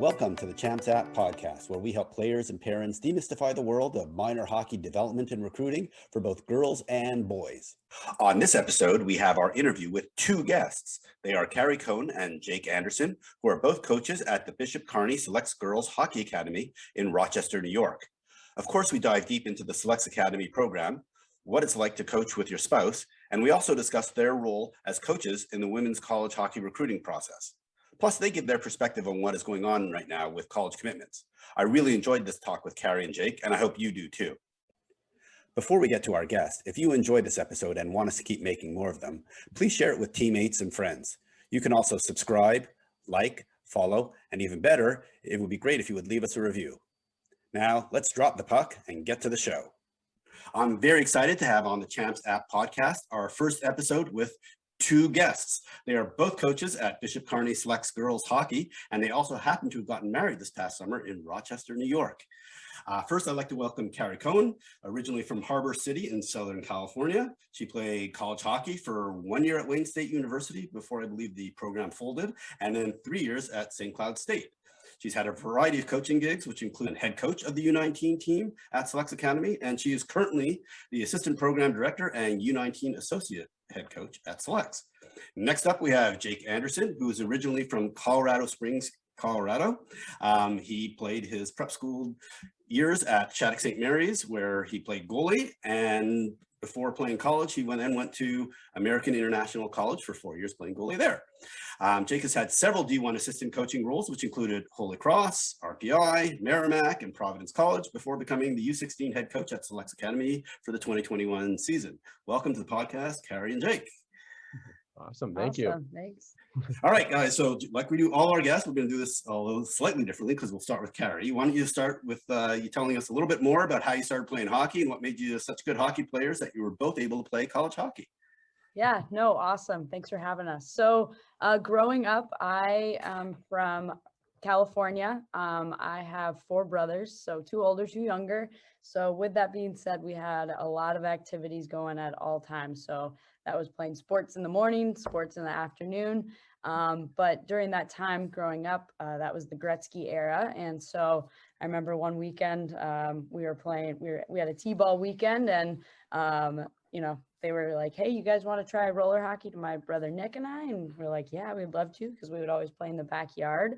Welcome to the Champs App podcast, where we help players and parents demystify the world of minor hockey development and recruiting for both girls and boys. On this episode, we have our interview with two guests. They are Cari Coen and Jake Anderson, who are both coaches at the Bishop Kearney Selects Girls Hockey Academy in Rochester, New York. Of course, we dive deep into the Selects Academy program, what it's like to coach with your spouse, and we also discuss their role as coaches in the women's college hockey recruiting process. Plus, they give their perspective on what is going on right now with college commitments. I really enjoyed this talk with Cari and Jake, and I hope you do too. Before we get to our guest, if you enjoyed this episode and want us to keep making more of them, please share it with teammates and friends. You can also subscribe, like, follow, and even better, it would be great if you would leave us a review. Now, let's drop the puck and get to the show. I'm very excited to have on the Champs App podcast our first episode with two guests. They are both coaches at Bishop Kearney Selects Girls Hockey, and they also happen to have gotten married this past summer in Rochester, New York. First, I'd like to welcome Cari Coen, originally from Harbor City in Southern California. She played college hockey for 1 year at Wayne State University before I believe the program folded, and then 3 years at St. Cloud State. She's had a variety of coaching gigs, which include head coach of the U19 team at Selects Academy, and she is currently the assistant program director and U19 associate head coach at Selects. Next up, we have Jake Anderson, who is originally from Colorado Springs, Colorado. He played his prep school years at Shattuck St. Mary's, where he played goalie, and before playing college, he went to American International College for 4 years playing goalie there. Jake has had several D1 assistant coaching roles, which included Holy Cross, RPI, Merrimack, and Providence College, before becoming the U16 head coach at Selects Academy for the 2021 season. Welcome to the podcast, Cari and Jake. Awesome. Thank you. Thanks. All right, guys. So like we do all our guests, we're going to do this although slightly differently because we'll start with Cari. Why don't you start with you telling us a little bit more about how you started playing hockey and what made you such good hockey players that you were both able to play college hockey? Yeah, no, awesome. Thanks for having us. So growing up, I am from California. I have four brothers, so two older, two younger. So with that being said, we had a lot of activities going at all times. So that was playing sports in the morning, sports in the afternoon. But during that time growing up, that was the Gretzky era. And so I remember one weekend we had a T-ball weekend, and they were like, hey, you guys want to try roller hockey, to my brother Nick and I? And we're like, yeah, we'd love to, because we would always play in the backyard.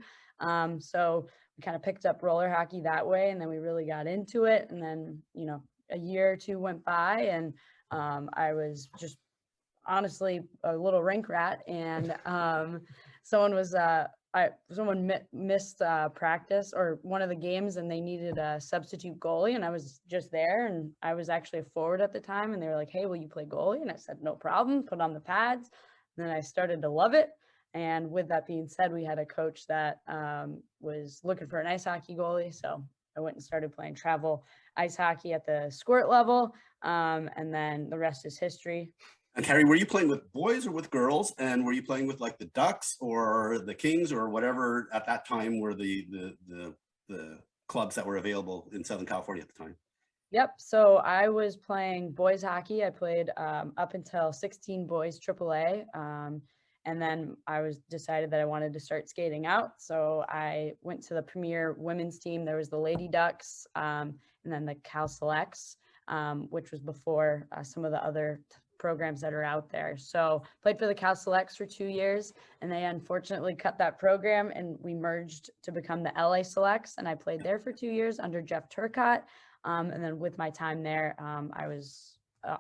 So we kind of picked up roller hockey that way, and then we really got into it. And then, a year or two went by, and I was just honestly a little rink rat, and someone missed practice or one of the games, and they needed a substitute goalie, and I was just there, and I was actually a forward at the time, and they were like, hey, will you play goalie? And I said, no problem, put on the pads. And then I started to love it. And with that being said, we had a coach that was looking for an ice hockey goalie, so I went and started playing travel ice hockey at the squirt level, and then the rest is history. And Cari, were you playing with boys or with girls? And were you playing with like the Ducks or the Kings or whatever at that time were the clubs that were available in Southern California at the time? Yep. So I was playing boys hockey. I played up until 16 boys AAA. And then I decided that I wanted to start skating out. So I went to the premier women's team. There was the Lady Ducks, and then the Cal Selects, which was before some of the other programs that are out there. So played for the Cal Selects for 2 years, and they unfortunately cut that program, and we merged to become the LA Selects, and I played there for 2 years under Jeff Turcotte. And then with my time there, I was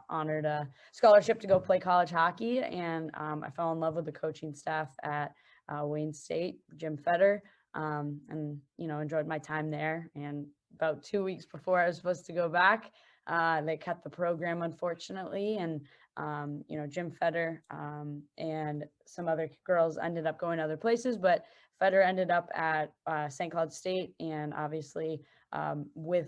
honored a scholarship to go play college hockey, and I fell in love with the coaching staff at Wayne State, Jim Fetter, and enjoyed my time there. And about 2 weeks before I was supposed to go back, they cut the program, unfortunately, and Jim Fetter and some other girls ended up going other places, but Fetter ended up at St. Cloud State, and obviously with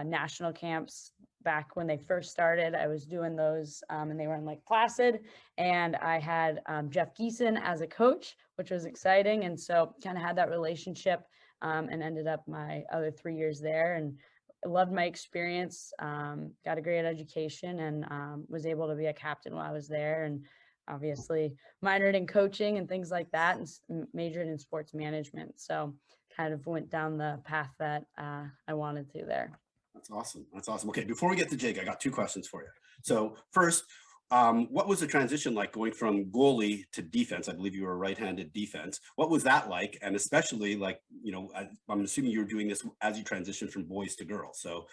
national camps back when they first started, I was doing those, and they were in Lake Placid, and I had Jeff Geeson as a coach, which was exciting, and so kind of had that relationship, and ended up my other 3 years there, and loved my experience, got a great education, and was able to be a captain while I was there, and obviously minored in coaching and things like that, and majored in sports management. So kind of went down the path that I wanted to there. That's awesome. That's awesome. Okay, before we get to Jake, I got two questions for you. So first, what was the transition like going from goalie to defense? I believe you were a right-handed defense. What was that like? And especially like, you know, I'm assuming you were doing this as you transitioned from boys to girls. So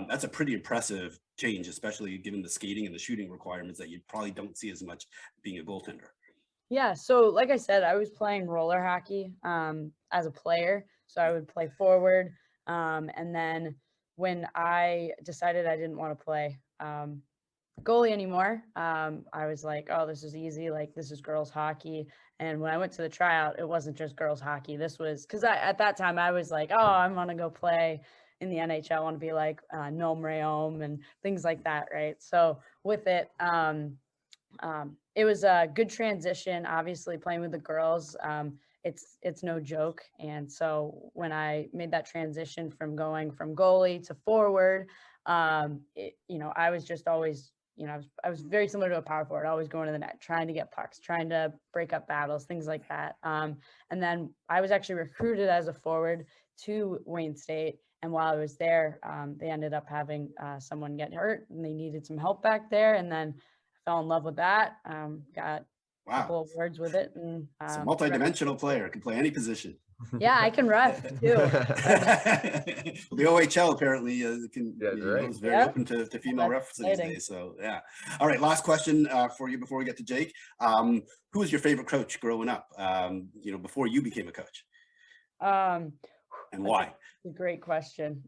that's a pretty impressive change, especially given the skating and the shooting requirements that you probably don't see as much being a goaltender. Yeah, so like I said, I was playing roller hockey as a player. So I would play forward. And then when I decided I didn't want to play goalie anymore, I was like, oh, this is easy. Like, this is girls hockey. And when I went to the tryout, it wasn't just girls hockey. This was because at that time I was like, oh, I want to go play in the NHL. I want to be like Nome Rayom and things like that. Right. So with it, it was a good transition. Obviously, playing with the girls, it's no joke. And so when I made that transition from going from goalie to forward, I was just always, I was very similar to a power forward, always going to the net, trying to get pucks, trying to break up battles, things like that. And then I was actually recruited as a forward to Wayne State. And while I was there, they ended up having someone get hurt and they needed some help back there. And then fell in love with that. Got a couple of words with it, and it's a multi-dimensional player, can play any position. Yeah, I can ref too. The OHL apparently is very open to female refs these days. So yeah. All right, last question for you before we get to Jake. Who was your favorite coach growing up? Before you became a coach. And why? That's a great question.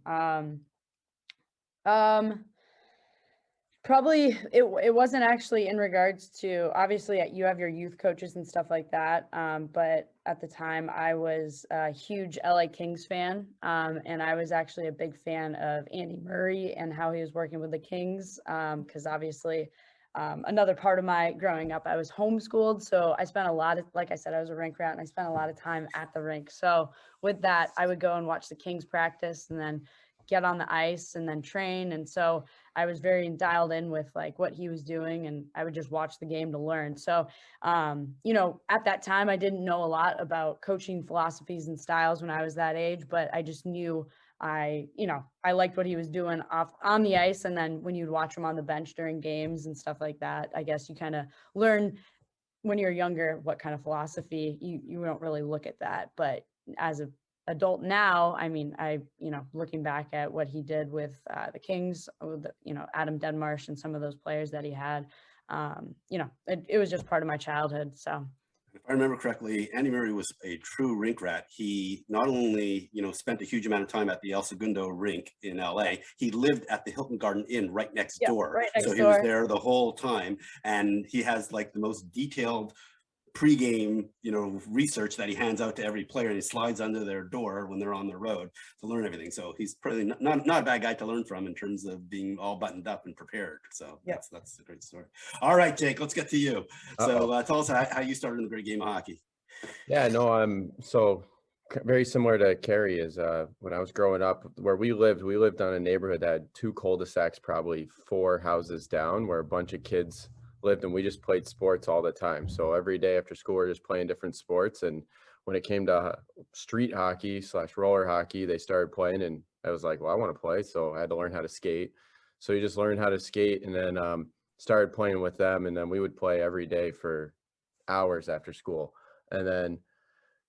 Probably it wasn't actually in regards to, obviously you have your youth coaches and stuff like that. But at the time I was a huge LA Kings fan. And I was actually a big fan of Andy Murray and how he was working with the Kings. Because obviously another part of my growing up, I was homeschooled. So I spent a lot of, like I said, I was a rink rat and I spent a lot of time at the rink. So with that, I would go and watch the Kings practice and then get on the ice and then train. And so I was very dialed in with like what he was doing, and I would just watch the game to learn. So, at that time, I didn't know a lot about coaching philosophies and styles when I was that age, but I just knew I liked what he was doing off on the ice. And then when you'd watch him on the bench during games and stuff like that, I guess you kind of learn when you're younger what kind of philosophy you don't really look at that. But as a adult now, I mean, looking back at what he did with the Kings, with Adam Denmarsh and some of those players that he had, it was just part of my childhood. So if I remember correctly, Andy Murray was a true rink rat. He not only, spent a huge amount of time at the El Segundo rink in LA, he lived at the Hilton Garden Inn right next door. Right next door. He was there the whole time. And he has like the most detailed pre-game, research that he hands out to every player, and he slides under their door when they're on the road to learn everything. So he's probably not a bad guy to learn from in terms of being all buttoned up and prepared. So that's a great story. All right, Jake, let's get to you. So tell us how you started in the great game of hockey. Yeah, no, I'm so very similar to Carrie. Is when I was growing up, where we lived on a neighborhood that had two cul-de-sacs, probably 4 houses down, where a bunch of kids lived, and we just played sports all the time. So every day after school, we're just playing different sports. And when it came to street hockey / roller hockey, they started playing, and I was like, well, I want to play. So I had to learn how to skate. So you just learn how to skate, and then started playing with them. And then we would play every day for hours after school. And then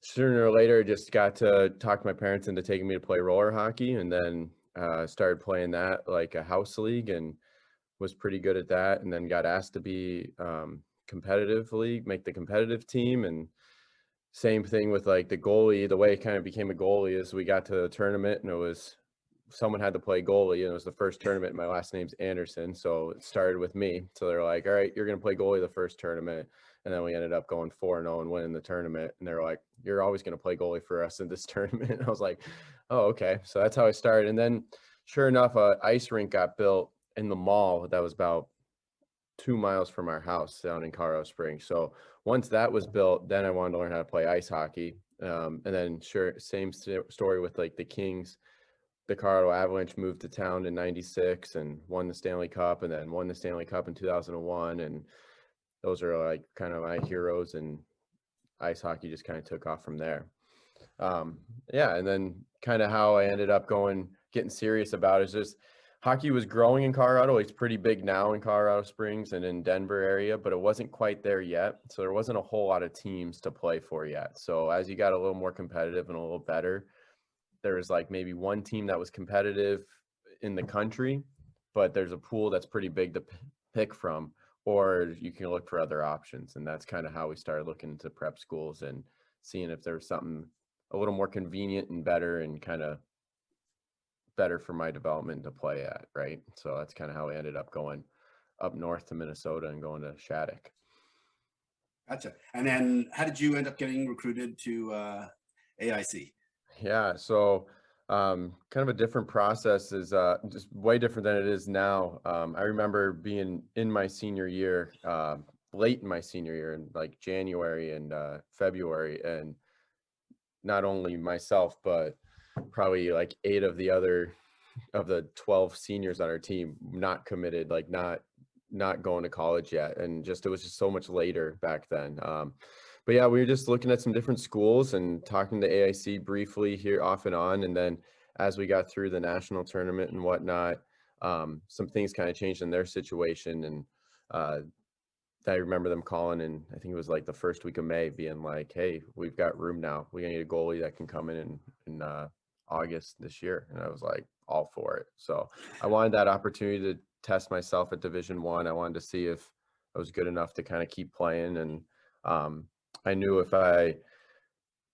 sooner or later, just got to talk to my parents into taking me to play roller hockey, and then started playing that like a house league, and was pretty good at that, and then got asked to be competitively make the competitive team. And same thing with like the goalie. The way it kind of became a goalie is we got to the tournament, and it was someone had to play goalie, and it was the first tournament. My last name's Anderson, so it started with me. So they're like, all right, you're gonna play goalie the first tournament. And then we ended up going 4-0 and winning the tournament. And they're like, you're always going to play goalie for us in this tournament. And I was like, oh, okay. So that's how I started. And then sure enough, an ice rink got built in the mall that was about 2 miles from our house down in Colorado Springs. So once that was built, then I wanted to learn how to play ice hockey. And then same story with like the Kings. The Colorado Avalanche moved to town in '96 and won the Stanley Cup, and then won the Stanley Cup in 2001. And those are like kind of my heroes, and ice hockey just kind of took off from there. Yeah, and then kind of how I ended up getting serious about it is just hockey was growing in Colorado. It's pretty big now in Colorado Springs and in Denver area, but it wasn't quite there yet. So there wasn't a whole lot of teams to play for yet. So as you got a little more competitive and a little better, there was like maybe one team that was competitive in the country, but there's a pool that's pretty big to pick from, or you can look for other options. And that's kind of how we started looking into prep schools and seeing if there was something a little more convenient and better and kind of better for my development to play at, right? So that's kind of how I ended up going up north to Minnesota and going to Shattuck. Gotcha. And then how did you end up getting recruited to AIC? Yeah, so kind of a different process is just way different than it is now. I remember being in my senior year, late in my senior year in like January and February, and not only myself, but probably like 8 of the 12 seniors on our team not committed, like not going to college yet, and it was just so much later back then. But yeah, we were just looking at some different schools and talking to AIC briefly here off and on, and then as we got through the national tournament and whatnot, some things kind of changed in their situation, and I remember them calling, and I think it was like the first week of May, being like, "Hey, we've got room now. We need a goalie that can come in August this year." And I was like, all for it. So I wanted that opportunity to test myself at Division One. I wanted to see if I was good enough to kind of keep playing, and I knew if I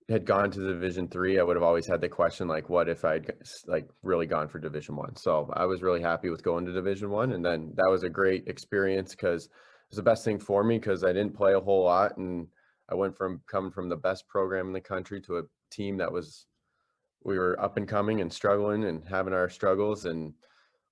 had gone to Division Three, I would have always had the question like, what if I'd like really gone for Division One? So I was really happy with going to Division One, and then that was a great experience because it was the best thing for me because I didn't play a whole lot, and I went from coming from the best program in the country to a team that we were up and coming and struggling and having our struggles and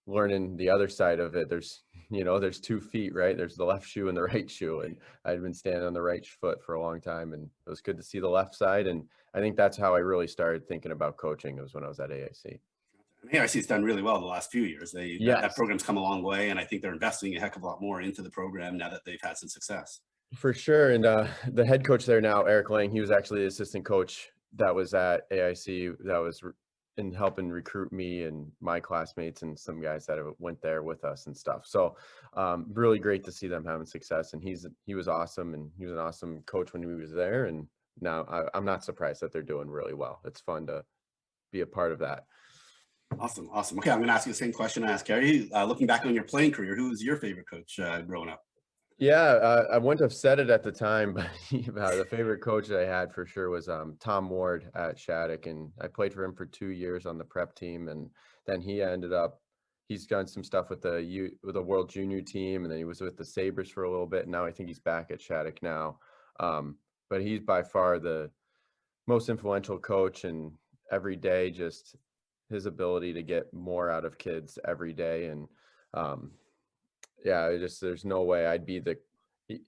learning the other side of it. There's 2 feet, right? There's the left shoe and the right shoe. And I'd been standing on the right foot for a long time, and it was good to see the left side. And I think that's how I really started thinking about coaching. It was when I was at AIC. AIC has done really well the last few years. Yes. That program's come a long way, and I think they're investing a heck of a lot more into the program now that they've had some success. For sure. And the head coach there now, Eric Lang, he was actually the assistant coach that was at AIC that was in helping recruit me and my classmates and some guys that went there with us and stuff. So really great to see them having success. And he was awesome, and he was an awesome coach when he was there. And now I'm not surprised that they're doing really well. It's fun to be a part of that. Awesome. Okay, I'm going to ask you the same question I asked Carrie. Looking back on your playing career, who was your favorite coach growing up? Yeah, I wouldn't have said it at the time, but the favorite coach that I had for sure was Tom Ward at Shattuck, and I played for him for 2 years on the prep team, and then he's done some stuff with the World Junior team, and then he was with the Sabres for a little bit, and now I think he's back at Shattuck now. But he's by far the most influential coach, and every day just his ability to get more out of kids every day, and yeah, there's no way I'd be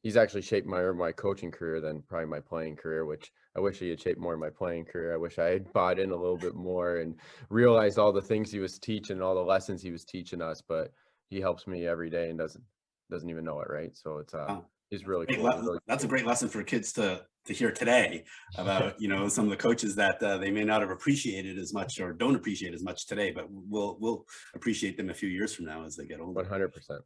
he's actually shaped my coaching career than probably my playing career, which I wish he had shaped more of my playing career. I wish I had bought in a little bit more and realized all the things he was teaching, all the lessons he was teaching us, but he helps me every day and doesn't even know it, right? So he's really cool. That's a great lesson for kids to hear today about some of the coaches that they may not have appreciated as much or don't appreciate as much today, but we'll appreciate them a few years from now as they get older. 100%.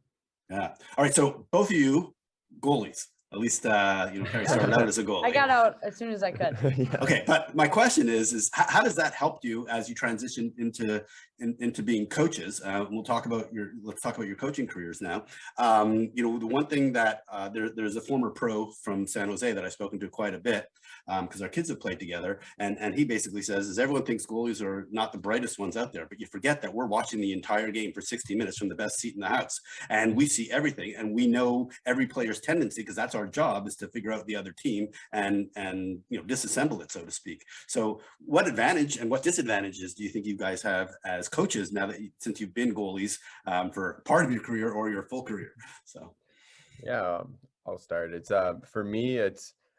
Yeah. All right. So both of you goalies, at least, Carrie started out as a goalie. I got out as soon as I could. Yeah. Okay. But my question is how does that help you as you transition into being coaches? Let's talk about your coaching careers now. The one thing that there's a former pro from San Jose that I've spoken to quite a bit because our kids have played together. And he basically says, everyone thinks goalies are not the brightest ones out there, but you forget that we're watching the entire game for 60 minutes from the best seat in the house. And we see everything, and we know every player's tendency because that's our job, is to figure out the other team and disassemble it, so to speak. So what advantage and what disadvantages do you think you guys have as coaches now that since you've been goalies for part of your career or your full career? So yeah, I'll start. It's for me, I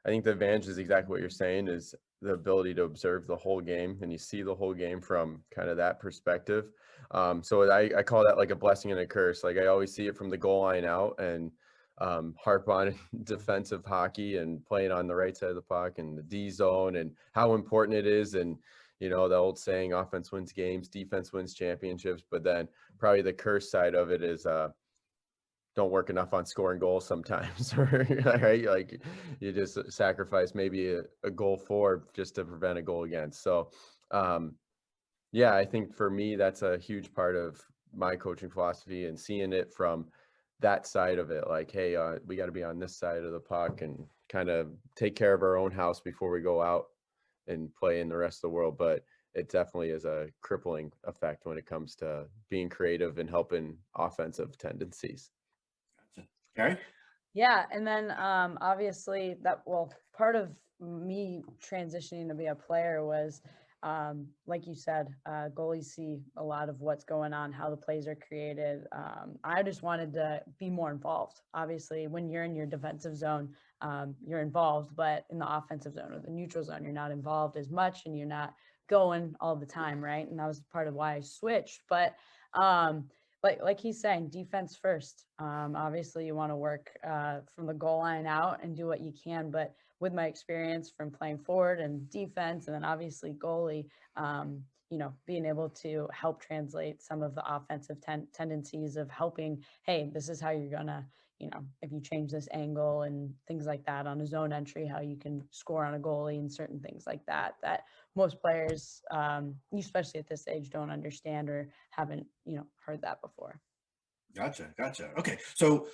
think the advantage is exactly what you're saying, is the ability to observe the whole game, and you see the whole game from kind of that perspective. So I call that like a blessing and a curse. Like I always see it from the goal line out, and harp on defensive hockey and playing on the right side of the puck and the D zone and how important it is. And, you know, the old saying, offense wins games, defense wins championships. But then probably the curse side of it is don't work enough on scoring goals sometimes, right? Like you just sacrifice maybe a goal for just to prevent a goal against. So, yeah, I think for me, that's a huge part of my coaching philosophy and seeing it from that side of it. Like, hey, we got to be on this side of the puck and kind of take care of our own house before we go out and play in the rest of the world. But it definitely is a crippling effect when it comes to being creative and helping offensive tendencies. Gotcha. Cari? Yeah, and then obviously part of me transitioning to be a player was like you said, goalies see a lot of what's going on, how the plays are created. I just wanted to be more involved. Obviously, when you're in your defensive zone, you're involved, but in the offensive zone or the neutral zone, you're not involved as much and you're not going all the time, right? And that was part of why I switched. But like he's saying, defense first. Obviously, you want to work from the goal line out and do what you can. But with my experience from playing forward and defense, and then obviously goalie, being able to help translate some of the offensive tendencies of helping, hey, this is how you're going to, if you change this angle and things like that on a zone entry, how you can score on a goalie and certain things like that, that most players, especially at this age, don't understand or haven't, heard that before. Gotcha. Okay. So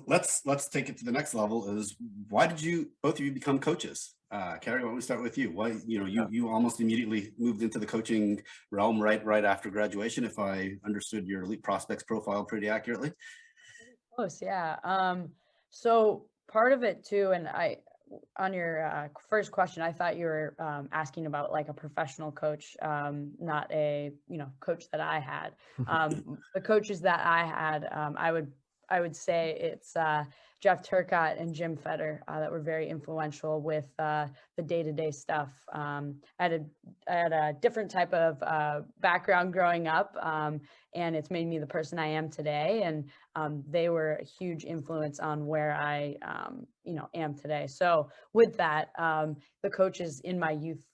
let's take it to the next level. Is why did both of you become coaches? Cari, why don't we start with you? Why, you almost immediately moved into the coaching realm right after graduation, if I understood your elite prospects profile pretty accurately. Close, yeah. So part of it too, and on your first question, I thought you were asking about like a professional coach, not a coach that I had. The coaches that I had, I would say it's Jeff Turcotte and Jim Fetter that were very influential with the day-to-day stuff. I had a different type of background growing up, and it's made me the person I am today. And they were a huge influence on where I, am today. So with that, the coaches in my youth,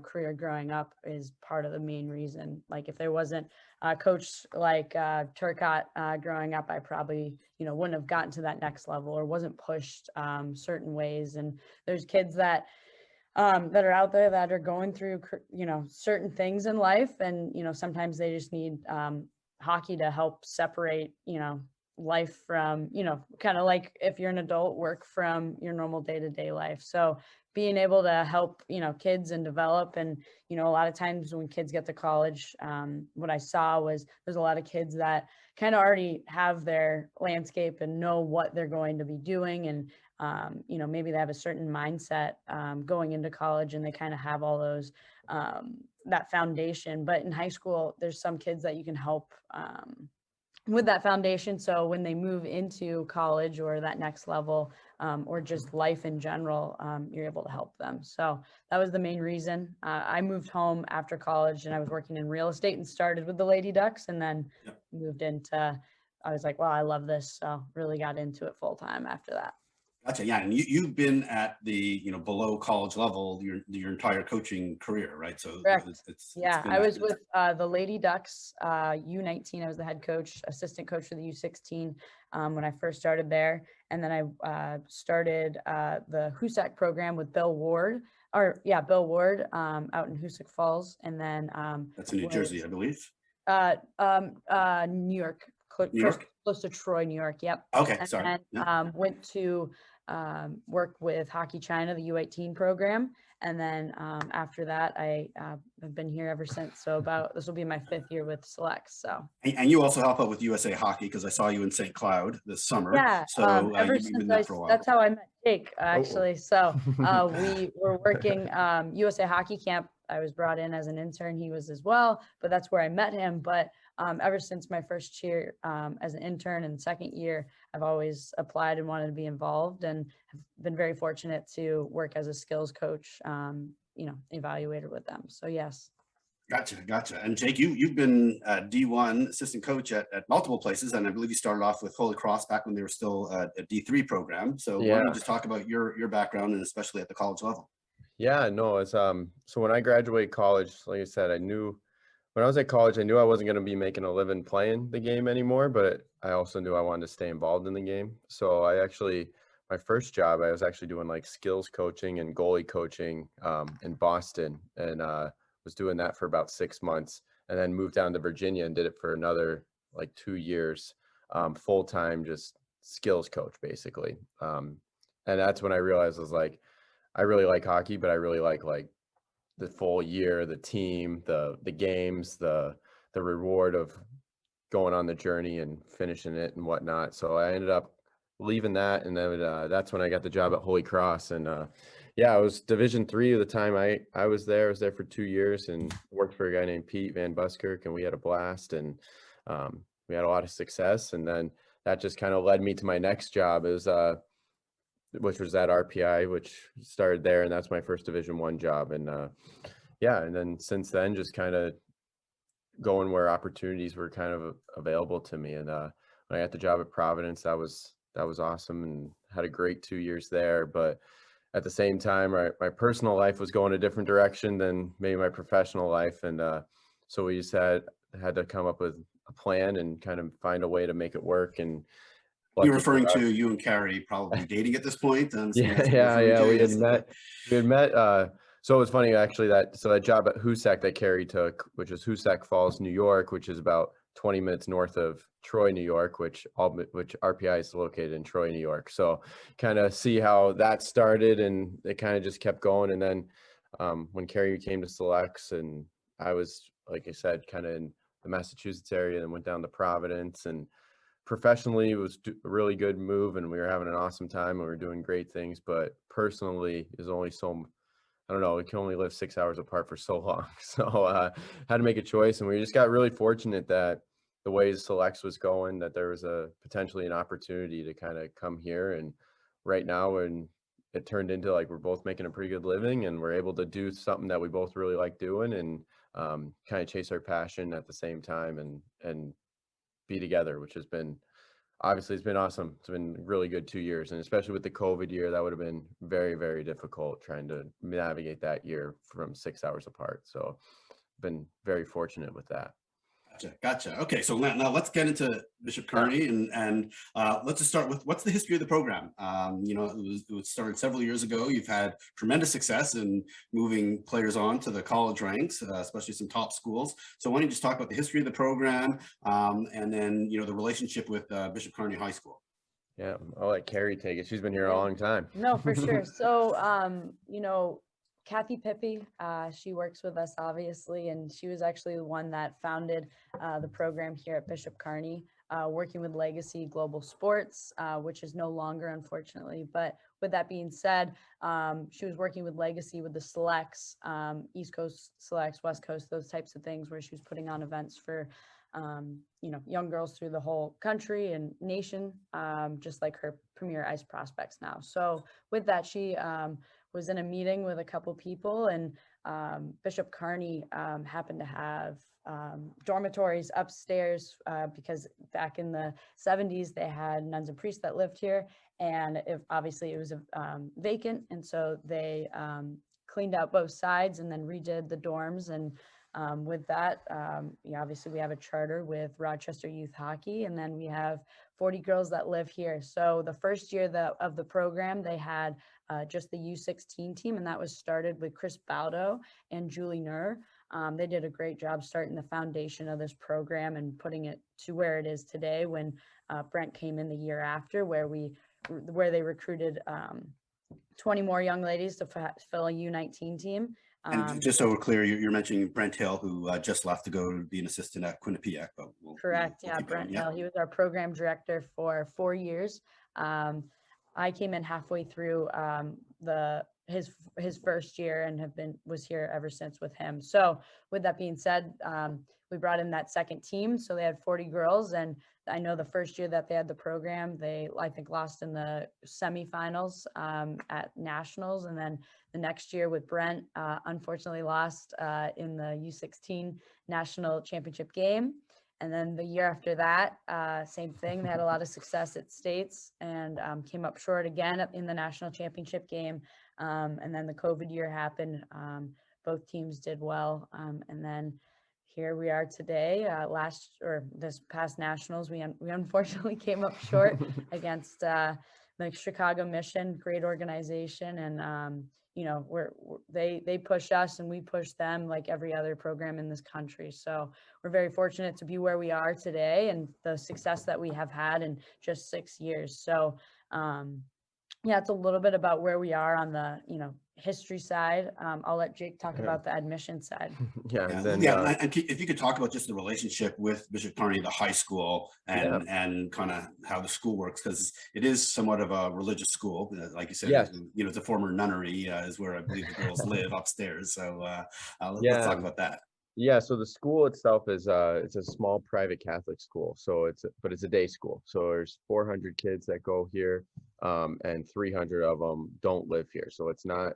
career growing up is part of the main reason. Like if there wasn't a coach like Turcotte growing up, I probably, wouldn't have gotten to that next level or wasn't pushed certain ways. And there's kids that are out there that are going through, certain things in life. And, sometimes they just need hockey to help separate, life from, kind of like if you're an adult, work from your normal day-to-day life. So being able to help, kids and develop. And, a lot of times when kids get to college, what I saw was there's a lot of kids that kind of already have their landscape and know what they're going to be doing. And, maybe they have a certain mindset going into college and they kind of have all those, that foundation. But in high school, there's some kids that you can help with that foundation. So when they move into college or that next level, or just life in general, you're able to help them. So that was the main reason. I moved home after college and I was working in real estate and started with the Lady Ducks and then moved into, I was like, wow, I love this. So really got into it full time after that. Gotcha. Yeah, and you've been at the below college level your entire coaching career, right? So Correct. it's I was with the Lady Ducks U19. I was the head coach, assistant coach for the U16 when I first started there, and then I started the Hoosac program with Bill Ward out in Hoosick Falls, and then that's in New Jersey, I believe. New York, close to Troy, New York. Yep. Okay, and sorry. Then, went to work with Hockey China, the U18 program. And then after that, I have been here ever since. So this will be my 5th year with Selects. So. And you also help out with USA Hockey because I saw you in St. Cloud this summer. Yeah. So ever you've been since there for a while. that's how I met Jake, actually. So we were working USA Hockey Camp. I was brought in as an intern. He was as well, but that's where I met him. But ever since my first year as an intern and second year, I've always applied and wanted to be involved and have been very fortunate to work as a skills coach, evaluator with them. So yes. Gotcha. And Jake, you've been D1 assistant coach at multiple places, and I believe you started off with Holy Cross back when they were still a D3 program. So why don't you just talk about your background, and especially at the college level? Yeah, no, it's so when I graduated college, like I said, I knew when I was at college, I knew I wasn't going to be making a living playing the game anymore, but I also knew I wanted to stay involved in the game. So my first job, I was actually doing like skills coaching and goalie coaching in Boston, and was doing that for about 6 months, and then moved down to Virginia and did it for another like 2 years, full time, just skills coach basically. And that's when I realized I was like, I really like hockey, but I really like the full year, the team, the games, the reward of going on the journey and finishing it and whatnot. So I ended up leaving that, and then that's when I got the job at Holy Cross. And yeah, I was Division III at the time I was there. I was there for 2 years and worked for a guy named Pete Van Buskirk, and we had a blast, and we had a lot of success. And then that just kind of led me to my next job, which was at RPI, which started there, and that's my first Division I job. And yeah, and then since then, just kind of going where opportunities were kind of available to me. And when I got the job at Providence, that was awesome, and had a great 2 years there. But at the same time, my personal life was going a different direction than maybe my professional life, and so we just had to come up with a plan and kind of find a way to make it work. And You're referring to you and Carrie probably dating at this point. Yeah. We had met. So it was funny actually that job at Hoosac that Carrie took, which is Hoosac Falls, New York, which is about 20 minutes north of Troy, New York, which RPI is located in Troy, New York. So kind of see how that started, and it kind of just kept going. And then when Carrie came to Selects, and I was, like I said, kind of in the Massachusetts area, and went down to Providence, and professionally it was a really good move, and we were having an awesome time, and we were doing great things. But personally, is only so, I don't know, we can only live 6 hours apart for so long. So had to make a choice, and we just got really fortunate that the way Selects was going, that there was potentially an opportunity to kind of come here. And right now, when it turned into like we're both making a pretty good living, and we're able to do something that we both really like doing, and kind of chase our passion at the same time, and be together, which has been, obviously it's been awesome. It's been really good 2 years, and especially with the COVID year, that would have been very, very difficult trying to navigate that year from 6 hours apart. So been very fortunate with that. Gotcha. Okay, so now let's get into Bishop Kearney, and let's just start with what's the history of the program. It was started several years ago. You've had tremendous success in moving players on to the college ranks, especially some top schools. So why don't you just talk about the history of the program, and then the relationship with Bishop Kearney High School. Yeah, I'll let Carrie take it. She's been here a long time. No, for sure. So, Kathy Pippi, she works with us, obviously, and she was actually the one that founded the program here at Bishop Kearney, working with Legacy Global Sports, which is no longer, unfortunately. But with that being said, she was working with Legacy with the Selects, East Coast Selects, West Coast, those types of things, where she was putting on events for young girls through the whole country and nation, just like her Premier Ice prospects now. So with that, she was in a meeting with a couple people, and Bishop Kearney happened to have dormitories upstairs, because back in the 70s they had nuns and priests that lived here, and obviously it was vacant, and so they cleaned out both sides and then redid the dorms. And with that, obviously we have a charter with Rochester Youth Hockey, and then we have 40 girls that live here. So the first year of the program, they had just the U16 team, and that was started with Chris Baldo and Julie Nur. They did a great job starting the foundation of this program and putting it to where it is today, when Brent came in the year after, where they recruited 20 more young ladies to fill a U19 team. And just so we're clear, you're mentioning Brent Hill, who just left to go to be an assistant at Quinnipiac. But correct. Yeah, Brent Hill. He was our program director for 4 years. I came in halfway through his first year, and was here ever since with him. So with that being said, we brought in that second team. So they had 40 girls, and I know the first year that they had the program, they, I think, lost in the semifinals at nationals, and then The next year with Brent, unfortunately lost in the U16 national championship game. And then the year after that, same thing. They had a lot of success at states and came up short again in the national championship game. And then the COVID year happened. Both teams did well. And then here we are today. This past nationals, we unfortunately came up short against the Chicago Mission, great organization, and you know, they push us and we push them like every other program in this country. So we're very fortunate to be where we are today and the success that we have had in just 6 years. So yeah, it's a little bit about where we are on the, you know, history side. I'll let Jake talk about the admission side. And if you could talk about just the relationship with Bishop Kearney, the high school, and kind of how the school works, because it is somewhat of a religious school, like you said. You know, it's a former nunnery, is where I believe the girls live upstairs. So let's talk about that. Yeah, so the school itself is it's a small private Catholic school. So it's a day school. So there's 400 kids that go here, and 300 of them don't live here. So it's not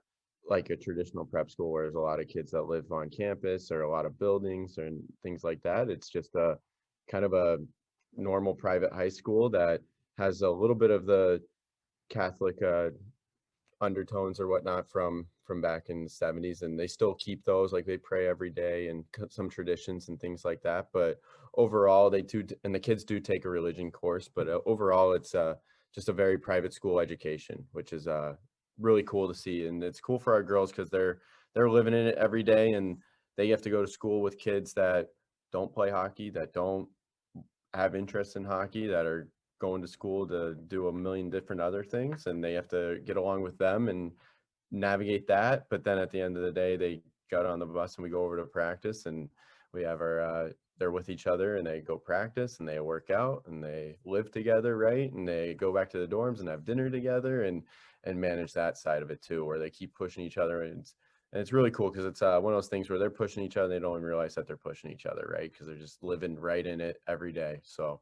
like a traditional prep school where there's a lot of kids that live on campus or a lot of buildings and things like that. It's just a kind of a normal private high school that has a little bit of the Catholic undertones or whatnot from back in the 70s, and they still keep those, like they pray every day and some traditions and things like that. But overall they do, and the kids do take a religion course, but overall it's just a very private school education, which is really cool to see. And it's cool for our girls because they're living in it every day, and they have to go to school with kids that don't play hockey, that don't have interest in hockey, that are going to school to do a million different other things, and they have to get along with them and navigate that. But then at the end of the day, they got on the bus and we go over to practice, and we have our they're with each other, and they go practice and they work out and they live together, right? And they go back to the dorms and have dinner together and manage that side of it too, where they keep pushing each other. And it's really cool because it's one of those things where they're pushing each other, they don't even realize that they're pushing each other, right? Because they're just living right in it every day. So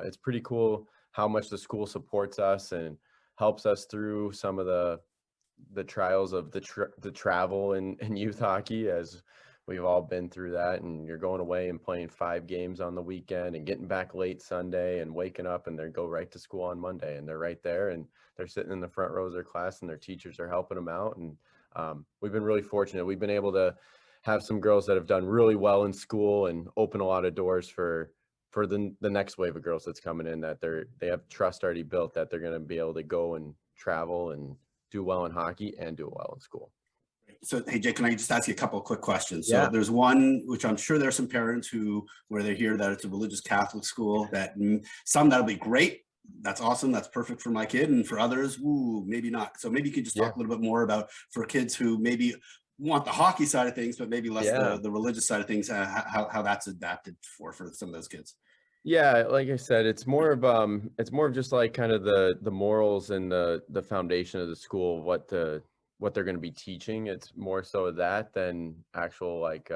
it's pretty cool how much the school supports us and helps us through some of the trials of the travel in youth hockey, as we've all been through that. And you're going away and playing 5 games on the weekend and getting back late Sunday and waking up and they go right to school on Monday, and they're right there and they're sitting in the front rows of their class and their teachers are helping them out. And we've been really fortunate. We've been able to have some girls that have done really well in school and open a lot of doors for the next wave of girls that's coming in, that they have trust already built that they're going to be able to go and travel and do well in hockey and do well in school. So, hey, Jake, can I just ask you a couple of quick questions? Yeah. So there's one, which I'm sure there are some parents where they hear that it's a religious Catholic school, that some that'll be great. That's awesome. That's perfect for my kid. And for others, maybe not. So maybe you could just talk a little bit more about, for kids who maybe want the hockey side of things, but maybe less the religious side of things, how that's adapted for some of those kids. Yeah, like I said, it's more of just like kind of the morals and the foundation of the school, what they're going to be teaching. It's more so that than actual like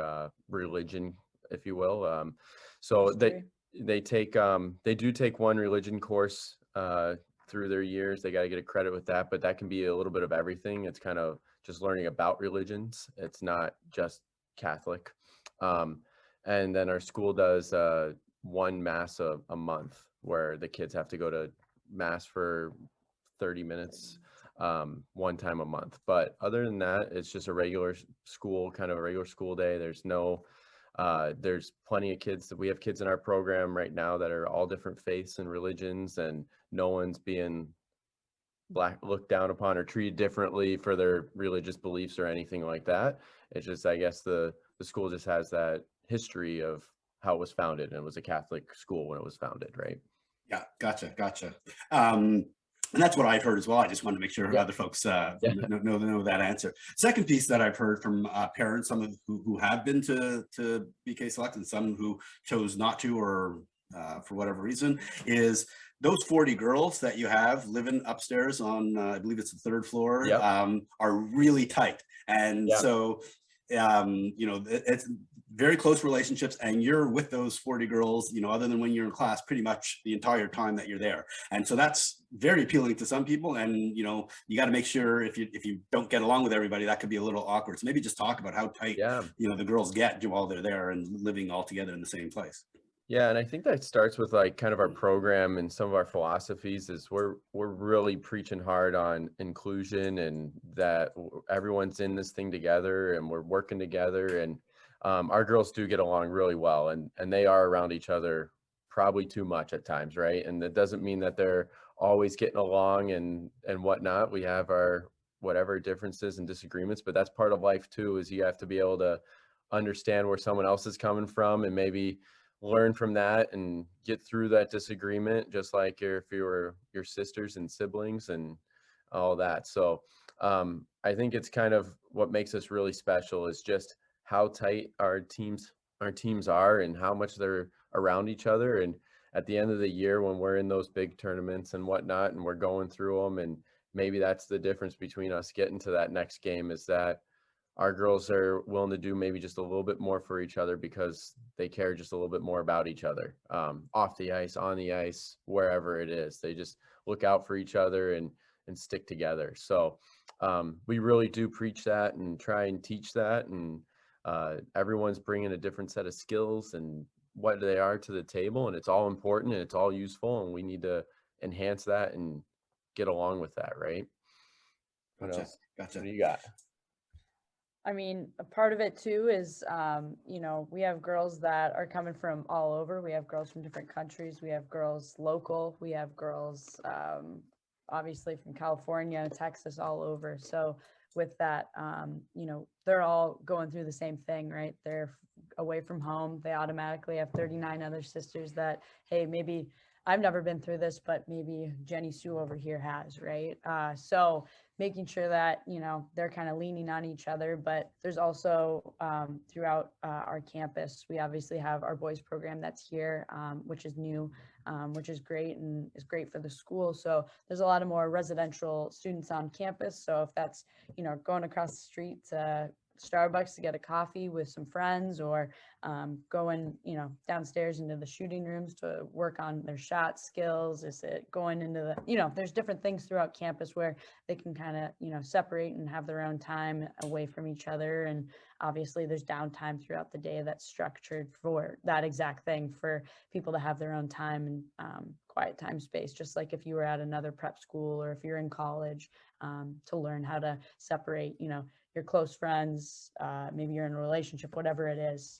religion, if you will. So they do take one religion course through their years. They got to get a credit with that, but that can be a little bit of everything. It's kind of just learning about religions. It's not just Catholic. And then our school does one mass a month, where the kids have to go to mass for 30 minutes one time a month. But other than that, it's just a regular school, kind of a regular school day. There's plenty of kids. We have kids in our program right now that are all different faiths and religions, and no one's being looked down upon or treated differently for their religious beliefs or anything like that. It's just, I guess the school just has that history of how it was founded, and it was a Catholic school when it was founded, right? Yeah, gotcha. And that's what I've heard as well. I just wanted to make sure other folks know that answer. Second piece that I've heard from parents, some who have been to BK Select and some who chose not to, or for whatever reason, is those 40 girls that you have living upstairs on, I believe it's the 3rd floor, are really tight. And so, you know, very close relationships, and you're with those 40 girls, you know, other than when you're in class, pretty much the entire time that you're there. And so that's very appealing to some people. And, you know, you got to make sure if you don't get along with everybody, that could be a little awkward. So maybe just talk about how tight, Yeah. you know, the girls get while they're there and living all together in the same place. Yeah, and I think that starts with like kind of our program and some of our philosophies is we're really preaching hard on inclusion and that everyone's in this thing together and we're working together, and our girls do get along really well, and they are around each other probably too much at times, right? And that doesn't mean that they're always getting along and whatnot. We have our whatever differences and disagreements, but that's part of life too, is you have to be able to understand where someone else is coming from and maybe learn from that and get through that disagreement, just like if you were your sisters and siblings and all that. So I think it's kind of what makes us really special is just how tight our teams are and how much they're around each other. And at the end of the year, when we're in those big tournaments and whatnot, and we're going through them, and maybe that's the difference between us getting to that next game, is that our girls are willing to do maybe just a little bit more for each other because they care just a little bit more about each other, off the ice, on the ice, wherever it is. They just look out for each other and stick together. So we really do preach that and try and teach that. And everyone's bringing a different set of skills and what they are to the table. And it's all important and it's all useful. And we need to enhance that and get along with that, right? What Gotcha. else? Gotcha. What do you got? I mean, a part of it too is, you know, we have girls that are coming from all over. We have girls from different countries. We have girls local. We have girls, obviously from California, Texas, all over. So with that, you know, they're all going through the same thing, right? They're away from home. They automatically have 39 other sisters that, hey, maybe I've never been through this, but maybe Jenny Sue over here has, right? So making sure that, you know, they're kind of leaning on each other, but there's also throughout our campus, we obviously have our boys program that's here, which is new, which is great and is great for the school. So there's a lot of more residential students on campus. So if that's, you know, going across the street to Starbucks to get a coffee with some friends, or going, you know, downstairs into the shooting rooms to work on their shot skills? Is it going into the, you know, there's different things throughout campus where they can kind of, you know, separate and have their own time away from each other. And obviously there's downtime throughout the day that's structured for that exact thing, for people to have their own time and quiet time space, just like if you were at another prep school or if you're in college, to learn how to separate, you know, your close friends, maybe you're in a relationship, whatever it is.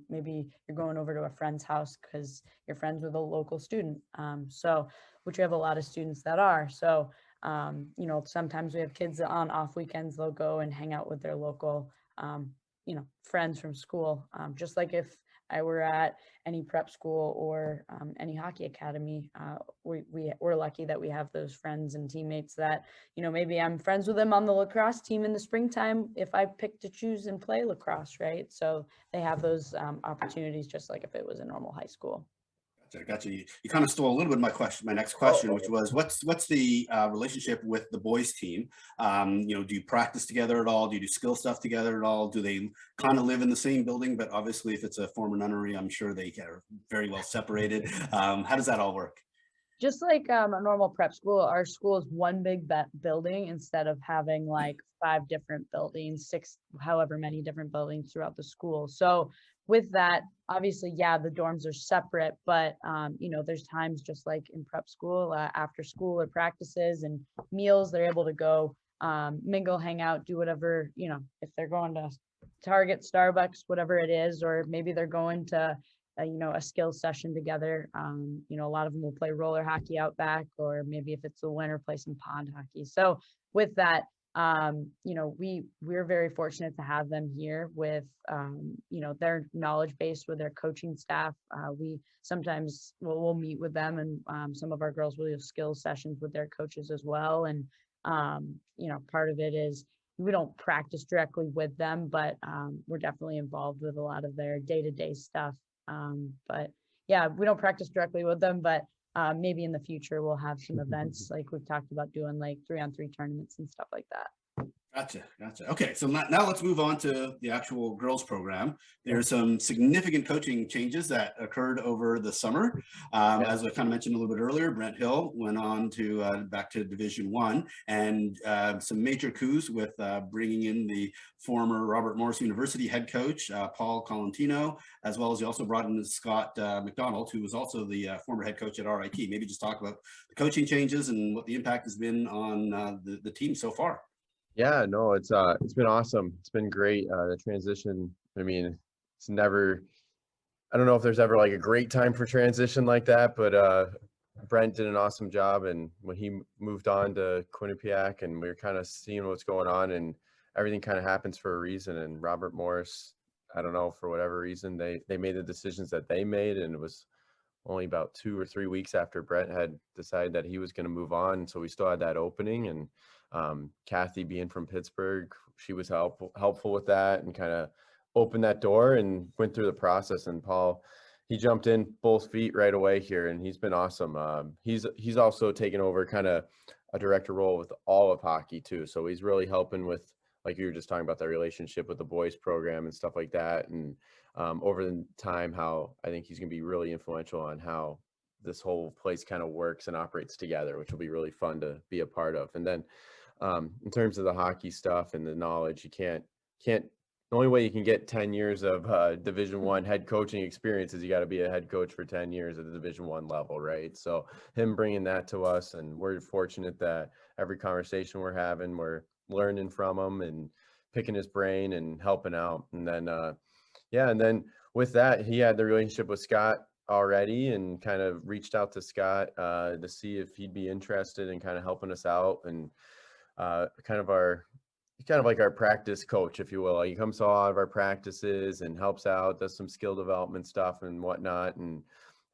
Maybe you're going over to a friend's house because you're friends with a local student. So, which we have a lot of students that are. So, you know, sometimes we have kids on off weekends, they'll go and hang out with their local, you know, friends from school. Just like if I were at any prep school or any hockey academy, we're lucky that we have those friends and teammates that, you know, maybe I'm friends with them on the lacrosse team in the springtime if I pick to choose and play lacrosse, right? So they have those opportunities just like if it was a normal high school. Gotcha. You kind of stole a little bit of my next question, which was what's the relationship with the boys team? You know, do you practice together at all? Do you do skill stuff together at all? Do they kind of live in the same building? But obviously, if it's a former nunnery, I'm sure they are very well separated. How does that all work? Just like a normal prep school, our school is one big building instead of having like 5 different buildings, 6, however many different buildings throughout the school. So with that, obviously, yeah, the dorms are separate, but you know, there's times just like in prep school, after school or practices and meals, they're able to go mingle, hang out, do whatever, you know, if they're going to Target, Starbucks, whatever it is, or maybe they're going to you know, a skills session together. You know, a lot of them will play roller hockey out back, or maybe if it's the winter, play some pond hockey. So with that, you know, we're very fortunate to have them here with, you know, their knowledge base with their coaching staff. We sometimes we'll meet with them, and some of our girls will do skills sessions with their coaches as well. And, you know, part of it is we don't practice directly with them, but we're definitely involved with a lot of their day-to-day stuff. But yeah, we don't practice directly with them, but maybe in the future we'll have some events like we've talked about doing, like 3-on-3 tournaments and stuff like that. Gotcha. Okay, so now let's move on to the actual girls program. There's some significant coaching changes that occurred over the summer. Yeah. As I kind of mentioned a little bit earlier, Brent Hill went on to back to Division One, and some major coups with bringing in the former Robert Morris University head coach Paul Colantino, as well as he also brought in Scott McDonald, who was also the former head coach at RIT. Maybe just talk about the coaching changes and what the impact has been on the team so far. Yeah, no, it's been awesome. It's been great. The transition, I mean, it's never, I don't know if there's ever like a great time for transition like that, but Brent did an awesome job. And when he moved on to Quinnipiac, and we were kind of seeing what's going on, and everything kind of happens for a reason. And Robert Morris, I don't know, for whatever reason, they made the decisions that they made, and it was only about 2 or 3 weeks after Brent had decided that he was going to move on. So we still had that opening, and Kathy, being from Pittsburgh, she was helpful with that, and kind of opened that door and went through the process. And Paul, he jumped in both feet right away here, and he's been awesome. He's also taken over kind of a director role with all of hockey too. So he's really helping with, like you were just talking about, the relationship with the boys program and stuff like that. And over the time, how I think he's going to be really influential on how this whole place kind of works and operates together, which will be really fun to be a part of. And then in terms of the hockey stuff and the knowledge, you can't the only way you can get 10 years of Division I head coaching experience is you got to be a head coach for 10 years at the Division I level, right? So him bringing that to us, and we're fortunate that every conversation we're having, we're learning from him and picking his brain and helping out. And then and then with that, he had the relationship with Scott already, and kind of reached out to Scott to see if he'd be interested in kind of helping us out, and kind of like our practice coach, if you will. Like, he comes to a lot of our practices and helps out, does some skill development stuff and whatnot. And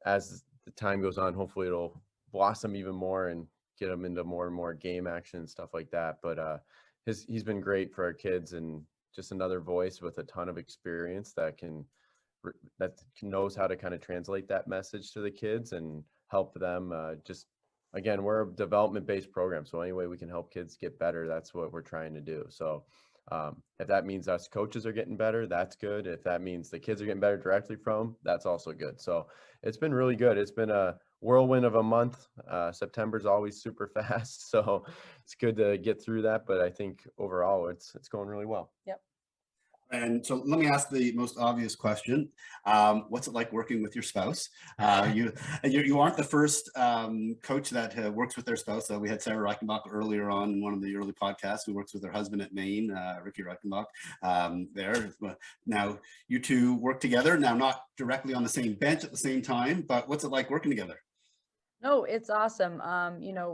as the time goes on, hopefully it'll blossom even more and get him into more and more game action and stuff like that. But he's been great for our kids, and just another voice with a ton of experience that knows how to kind of translate that message to the kids and help them just again, we're a development-based program, so any way we can help kids get better, that's what we're trying to do. So if that means us coaches are getting better, that's good. If that means the kids are getting better directly from, that's also good. So it's been really good. It's been a whirlwind of a month. September's always super fast, so it's good to get through that. But I think overall, it's going really well. Yep. And so let me ask the most obvious question. What's it like working with your spouse? You aren't the first coach that works with their spouse. We had Sarah Reichenbach earlier on in one of the early podcasts who works with her husband at Maine, Ricky Reichenbach, there. Now, you two work together, now not directly on the same bench at the same time, but what's it like working together? No, it's awesome.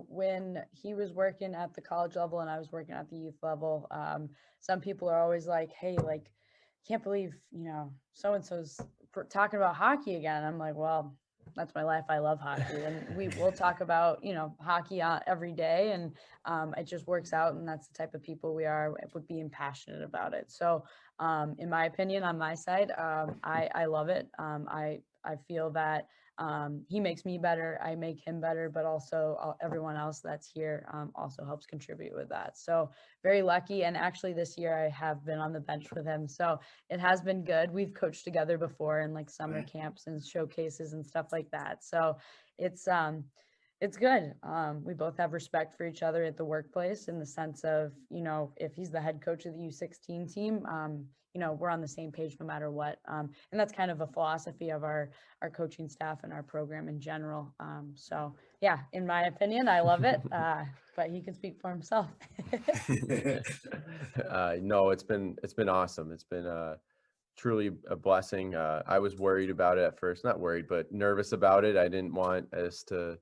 When he was working at the college level and I was working at the youth level, some people are always like, hey, like, can't believe, so-and-so's talking about hockey again. I'm like, well, that's my life. I love hockey. And we will talk about, hockey every day, and it just works out. And that's the type of people we are, with being passionate about it. So in my opinion, on my side, I love it. I feel that he makes me better, I make him better, but also everyone else that's here also helps contribute with that. So very lucky. And actually this year I have been on the bench with him, so it has been good. We've coached together before in like summer camps and showcases and stuff like that. So it's good. We both have respect for each other at the workplace, in the sense of, if he's the head coach of the U16 team, we're on the same page no matter what. And that's kind of a philosophy of our coaching staff and our program in general. So yeah, in my opinion, I love it. But he can speak for himself. No, it's been awesome. It's been truly a blessing. I was worried about it at first, not worried, but nervous about it. I didn't want us to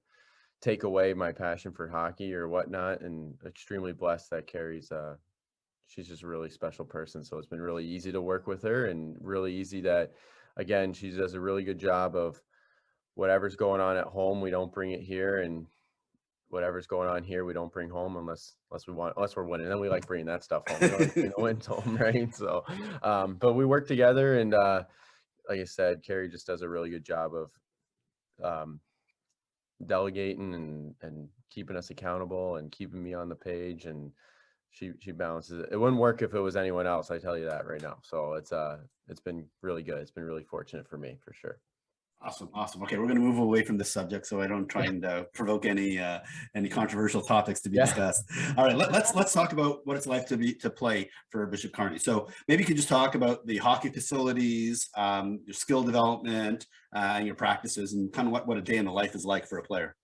take away my passion for hockey or whatnot, and extremely blessed that Carrie's she's just a really special person. So it's been really easy to work with her, and really easy that, again, she does a really good job of whatever's going on at home, we don't bring it here, and whatever's going on here, we don't bring home unless we're winning. Then we like bringing that stuff home. We don't win home, right? So but we work together, and like I said, Carrie just does a really good job of delegating and keeping us accountable and keeping me on the page, and she balances it. It wouldn't work if it was anyone else. I tell you that right now. So it's been really good. It's been really fortunate for me for sure. Awesome. Okay, we're going to move away from this subject so I don't try and provoke any controversial topics to be discussed. All right, let's talk about what it's like to play for Bishop Kearney. So maybe you could just talk about the hockey facilities, your skill development, and your practices, and kind of what a day in the life is like for a player.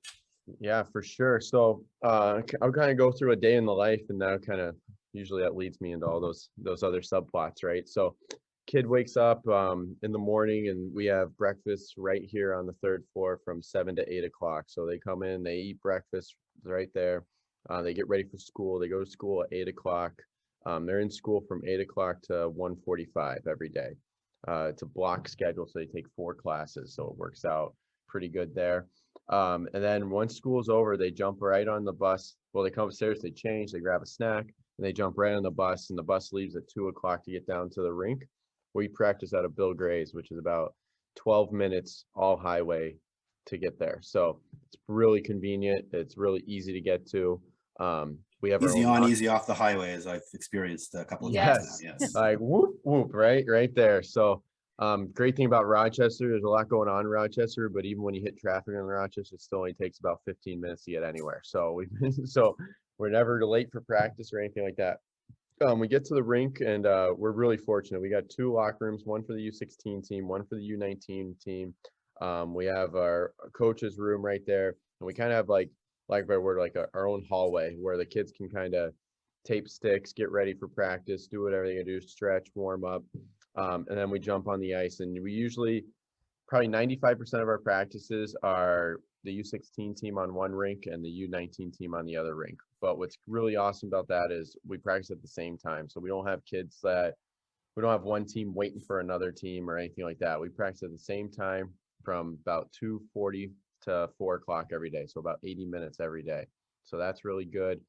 Yeah, for sure. So I'll kind of go through a day in the life, and that kind of usually that leads me into all those other subplots, right? So kid wakes up in the morning, and we have breakfast right here on the third floor from 7 to 8 o'clock. So they come in, they eat breakfast right there. They get ready for school. They go to school at 8 o'clock. They're in school from 8 o'clock to 1:45 every day. It's a block schedule, so they take 4 classes. So it works out pretty good there. And then once school's over, they jump right on the bus. Well, they come upstairs, they change, they grab a snack, and they jump right on the bus. And the bus leaves at 2 o'clock to get down to the rink. We practice out of Bill Gray's, which is about 12 minutes all highway to get there. So it's really convenient. It's really easy to get to. We have easy on, easy off the highway, as I've experienced a couple of times now. Yes. Like whoop, whoop, right there. So great thing about Rochester, there's a lot going on in Rochester, but even when you hit traffic in Rochester, it still only takes about 15 minutes to get anywhere. So we're never late for practice or anything like that. We get to the rink, and we're really fortunate. We got 2 locker rooms, one for the U16 team, one for the U19 team. We have our coach's room right there, and we kind of have like our own hallway where the kids can kind of tape sticks, get ready for practice, do whatever they can do, stretch, warm up, and then we jump on the ice. And we usually, probably 95% of our practices are the U16 team on one rink and the U19 team on the other rink. But what's really awesome about that is we practice at the same time. So we don't have one team waiting for another team or anything like that. We practice at the same time from about 2:40 to 4 o'clock every day. So about 80 minutes every day. So that's really good.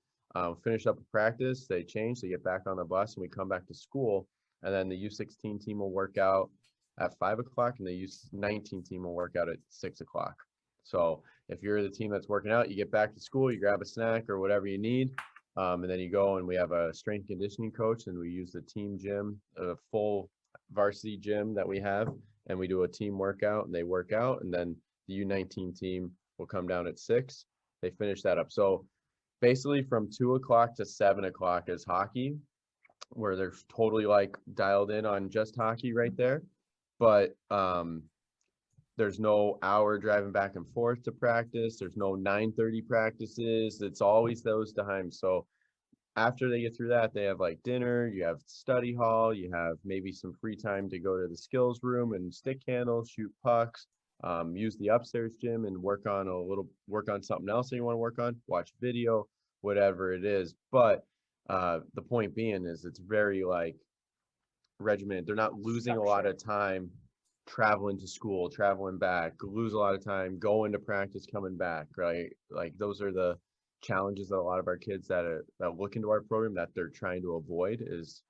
Finish up a practice, they change, they get back on the bus, and we come back to school. And then the U16 team will work out at 5 o'clock, and the U19 team will work out at 6 o'clock. So if you're the team that's working out, you get back to school, you grab a snack or whatever you need, and then you go, and we have a strength conditioning coach, and we use the team gym, a full varsity gym that we have, and we do a team workout, and they work out, and then the U19 team will come down at 6. They finish that up. So basically from 2 o'clock to 7 o'clock is hockey, where they're totally like dialed in on just hockey right there. But there's no hour driving back and forth to practice. There's no 9:30 practices. It's always those times. So after they get through that, they have like dinner, you have study hall, you have maybe some free time to go to the skills room and stick handle, shoot pucks, use the upstairs gym and work on something else that you want to work on, watch video, whatever it is. But the point being is it's very like regimented. They're not losing a lot of time traveling to school, traveling back, lose a lot of time going to practice, coming back, right? Like those are the challenges that a lot of our kids that look into our program that they're trying to avoid. Is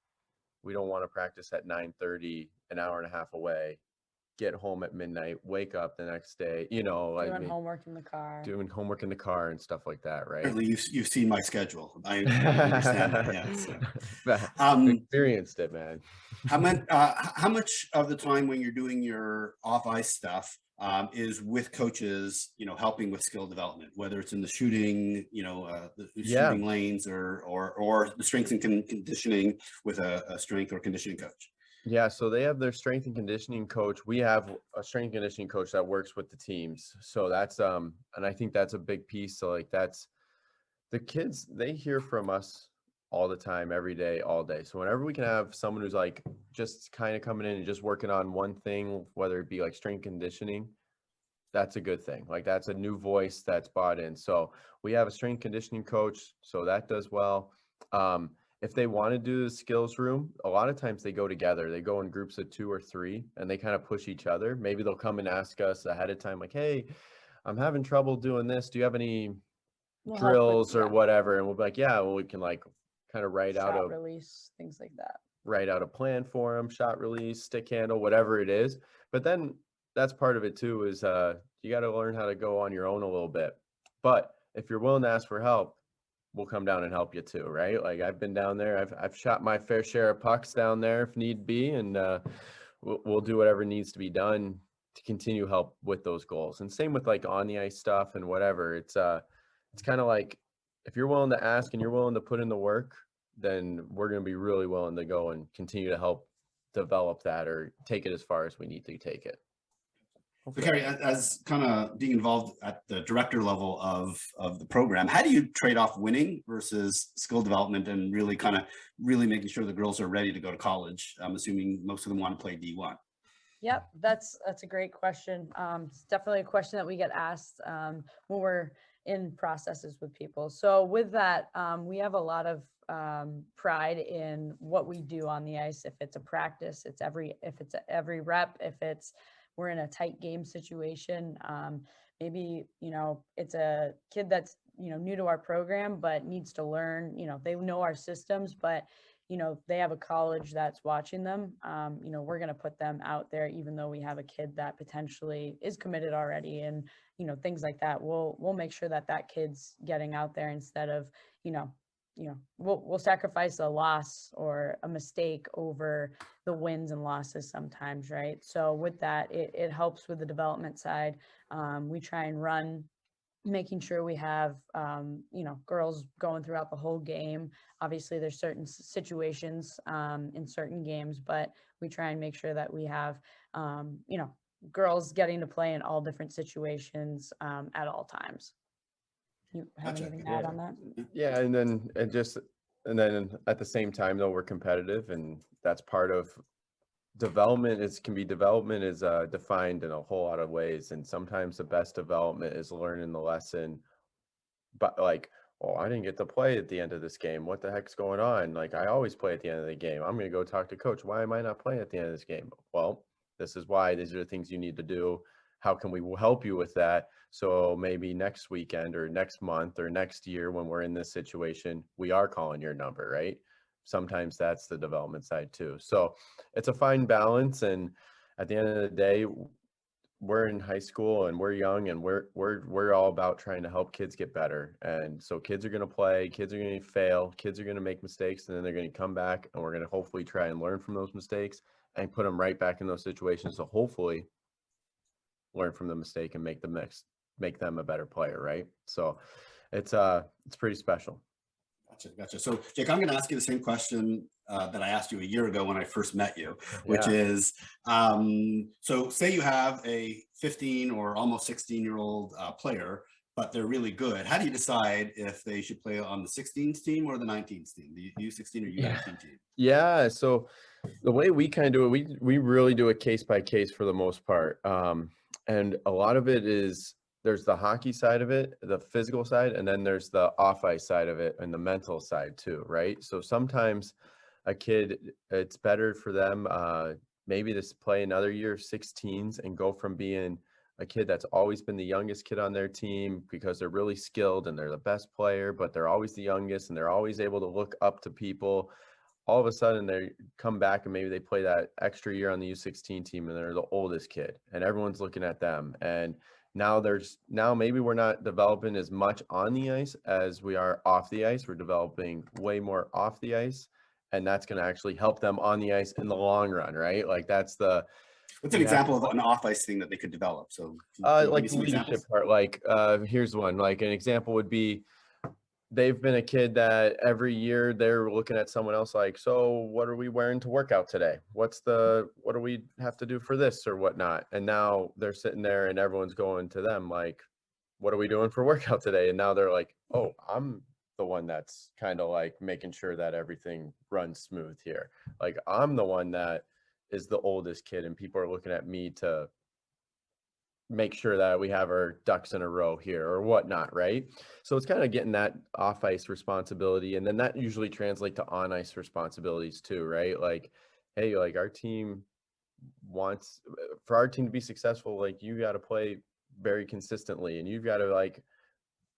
we don't want to practice at 9:30, an hour and a half away, get home at midnight, wake up the next day, doing homework in the car and stuff like that, right? Apparently you've seen my schedule. I understand that. Yeah. Experienced it, man. How much of the time when you're doing your off ice stuff is with coaches, helping with skill development, whether it's in the shooting, the shooting lanes or the strength and conditioning with a strength or conditioning coach? Yeah, so they have their strength and conditioning coach. We have a strength and conditioning coach that works with the teams. So that's and I think that's a big piece. So like that's the kids, they hear from us all the time, every day, all day. So whenever we can have someone who's like just kind of coming in and just working on one thing, whether it be like strength conditioning, that's a good thing. Like that's a new voice that's bought in. So we have a strength conditioning coach, so that does well. If they want to do the skills room, a lot of times they go together. They go in groups of 2 or 3 and they kind of push each other. Maybe they'll come and ask us ahead of time, like, hey, I'm having trouble doing this. Do you have any drills or whatever? And we'll be like, yeah, well, we can like kind of write out release, things like that. Write out a plan for them, shot release, stick handle, whatever it is. But then that's part of it too, is you got to learn how to go on your own a little bit. But if you're willing to ask for help, we'll come down and help you too, right? Like I've been down there, I've shot my fair share of pucks down there if need be, and we'll do whatever needs to be done to continue help with those goals. And same with like on the ice stuff and whatever. It's kind of like if you're willing to ask and you're willing to put in the work, then we're going to be really willing to go and continue to help develop that or take it as far as we need to take it. So Carrie, as kind of being involved at the director level of the program, how do you trade off winning versus skill development and really making sure the girls are ready to go to college? I'm assuming most of them want to play D1. Yep, that's a great question. It's definitely a question that we get asked when we're in processes with people. So with that, we have a lot of pride in what we do on the ice. If it's a practice, if it's every rep, if we're in a tight game situation, maybe, it's a kid that's, new to our program, but needs to learn, they know our systems, but they have a college that's watching them. We're going to put them out there, even though we have a kid that potentially is committed already, and, things like that. We'll make sure that kid's getting out there instead of, we'll sacrifice a loss or a mistake over the wins and losses sometimes, right? So with that, it helps with the development side. We try and run, making sure we have, girls going throughout the whole game. Obviously, there's certain situations in certain games, but we try and make sure that we have, girls getting to play in all different situations at all times. You have Gotcha. anything to add on that? Yeah, and then at the same time though, we're competitive, and that's part of development. Development is defined in a whole lot of ways, and sometimes the best development is learning the lesson, but like, oh, I didn't get to play at the end of this game, what the heck's going on? Like, I always play at the end of the game. I'm going to go talk to coach. Why am I not playing at the end of this game? Well, this is why. These are the things you need to do. How can we help you with that? So maybe next weekend or next month or next year, when we're in this situation, we are calling your number, right? Sometimes that's the development side too. So it's a fine balance. And at the end of the day, we're in high school and we're young, and we're all about trying to help kids get better. And so kids are going to play, kids are going to fail, kids are going to make mistakes, and then they're going to come back, and we're going to hopefully try and learn from those mistakes and put them right back in those situations. So hopefully learn from the mistake and make them a better player, right? So it's pretty special. Gotcha. So Jake, I'm going to ask you the same question that I asked you a year ago when I first met you, which is, so say you have a 15 or almost 16-year-old player, but they're really good. How do you decide if they should play on the 16s team or the 19s team, the U16 or U19 team? Yeah. So the way we kind of do it, we really do it case by case for the most part. And a lot of it is, there's the hockey side of it, the physical side, and then there's the off ice side of it and the mental side too, right? So sometimes a kid, it's better for them maybe to play another year of 16s and go from being a kid that's always been the youngest kid on their team because they're really skilled and they're the best player, but they're always the youngest and they're always able to look up to people. All of a sudden they come back and maybe they play that extra year on the U16 team and they're the oldest kid and everyone's looking at them. And now maybe we're not developing as much on the ice as we are off the ice. We're developing way more off the ice, and that's going to actually help them on the ice in the long run, right? Like what's an example of an off ice thing that they could develop? So like the leadership part, like here's one, like an example would be, they've been a kid that every year they're looking at someone else like, so what are we wearing to work out today? What do we have to do for this or whatnot? And now they're sitting there and everyone's going to them like, what are we doing for workout today? And now they're like, oh, I'm the one that's kind of like making sure that everything runs smooth here. Like I'm the one that is the oldest kid and people are looking at me to make sure that we have our ducks in a row here or whatnot, right? So it's kind of getting that off ice responsibility, and then that usually translates to on ice responsibilities too, right? Like, hey, like our team wants, for our team to be successful, like you got to play very consistently and you've got to like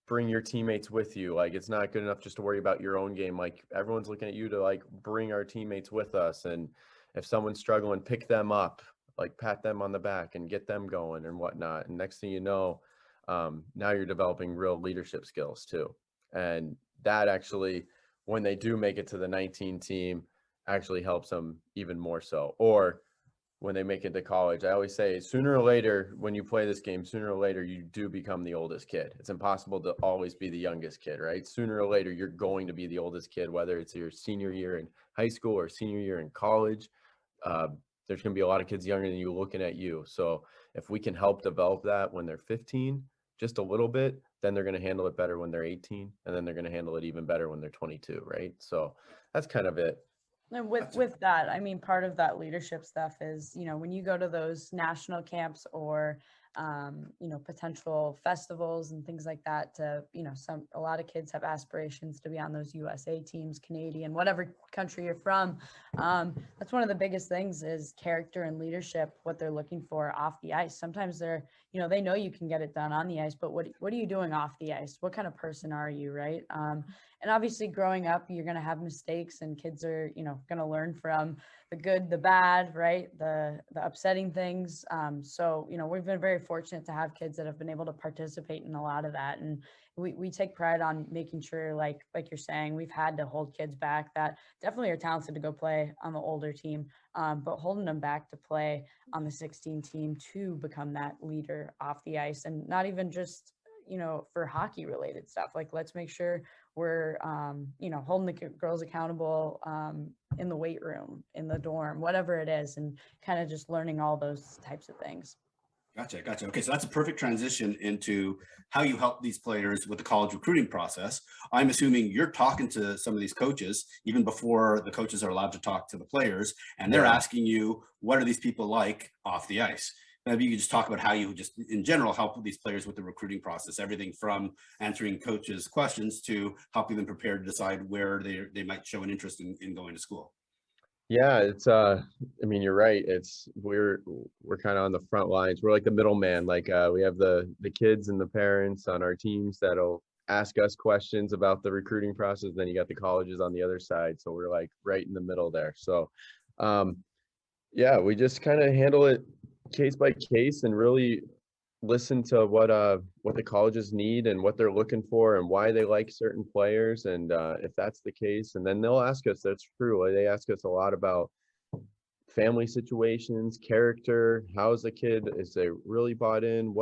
bring your teammates with you. Like it's not good enough just to worry about your own game. Like everyone's looking at you to like bring our teammates with us, and if someone's struggling, pick them up, like pat them on the back and get them going and whatnot. And next thing you know, now you're developing real leadership skills too. And that actually, when they do make it to the 19 team, actually helps them even more so. Or when they make it to college, I always say sooner or later, when you play this game, sooner or later, you do become the oldest kid. It's impossible to always be the youngest kid, right? Sooner or later, you're going to be the oldest kid, whether it's your senior year in high school or senior year in college. Uh, there's going to be a lot of kids younger than you looking at you. So if we can help develop that when they're 15, just a little bit, then they're going to handle it better when they're 18, and then they're going to handle it even better when they're 22, right? So that's kind of it. And with that, I mean, part of that leadership stuff is, you know, when you go to those national camps or, you know, potential festivals and things like that to, you know, a lot of kids have aspirations to be on those USA teams, Canadian, whatever country you're from. That's one of the biggest things is character and leadership, what they're looking for off the ice. Sometimes they're, you know, they know you can get it done on the ice, but what are you doing off the ice? What kind of person are you, right? And obviously growing up, you're going to have mistakes and kids are, you know, going to learn from the good, the bad, right? The upsetting things. So, you know, we've been very fortunate to have kids that have been able to participate in a lot of that. And we take pride on making sure, like you're saying, we've had to hold kids back that definitely are talented to go play on the older team, but holding them back to play on the 16 team to become that leader off the ice, and not even just, you know, for hockey related stuff. Like, let's make sure we're, you know, holding the girls accountable in the weight room, in the dorm, whatever it is, and kind of just learning all those types of things. Gotcha. Okay, so that's a perfect transition into how you help these players with the college recruiting process. I'm assuming you're talking to some of these coaches even before the coaches are allowed to talk to the players, and they're asking you, what are these people like off the ice? Maybe you could just talk about how you just in general help these players with the recruiting process, everything from answering coaches' questions to helping them prepare to decide where they might show an interest in going to school. Yeah, it's I mean, you're right. We're kind of on the front lines. We're like the middleman. Like we have the kids and the parents on our teams that'll ask us questions about the recruiting process. Then you got the colleges on the other side. So we're like right in the middle there. So yeah, we just kind of handle it case by case and really listen to what the colleges need and what they're looking for and why they like certain players, and if that's the case, and then they'll ask us. That's true. They ask us a lot about family situations, character. How's the kid? Is they really bought in?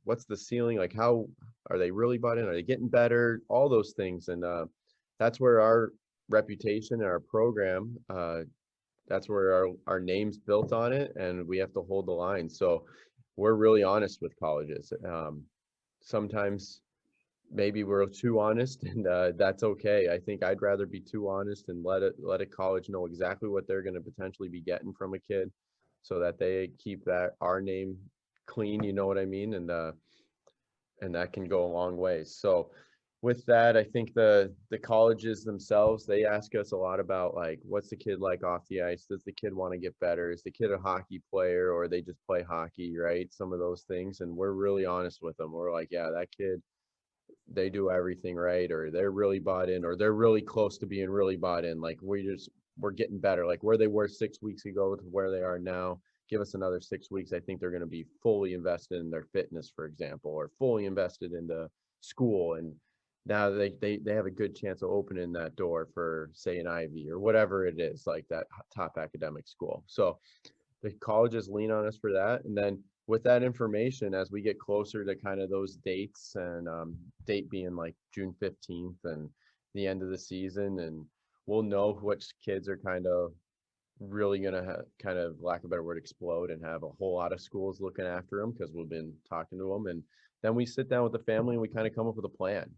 What's the ceiling? Like, how are they really bought in? Are they getting better? All those things, and that's where our reputation and our program. That's where our name's built on it, and we have to hold the line. So we're really honest with colleges. Sometimes maybe we're too honest, and that's okay. I think I'd rather be too honest and let a college know exactly what they're going to potentially be getting from a kid, so that they keep our name clean. You know what I mean? And that can go a long way. So with that, I think the colleges themselves, they ask us a lot about, like, what's the kid like off the ice? Does the kid want to get better? Is the kid a hockey player, or they just play hockey, right? Some of those things. And we're really honest with them. We're like, yeah, that kid, they do everything right, or they're really bought in, or they're really close to being really bought in. Like, we're getting better. Like, where they were 6 weeks ago to where they are now, give us another 6 weeks. I think they're going to be fully invested in their fitness, for example, or fully invested into school. And now they have a good chance of opening that door for, say, an Ivy or whatever it is, like that top academic school. So the colleges lean on us for that. And then with that information, as we get closer to kind of those dates, and date being like June 15th and the end of the season, and we'll know which kids are kind of really going to kind of, lack of a better word, explode and have a whole lot of schools looking after them, because we've been talking to them. And then we sit down with the family and we kind of come up with a plan.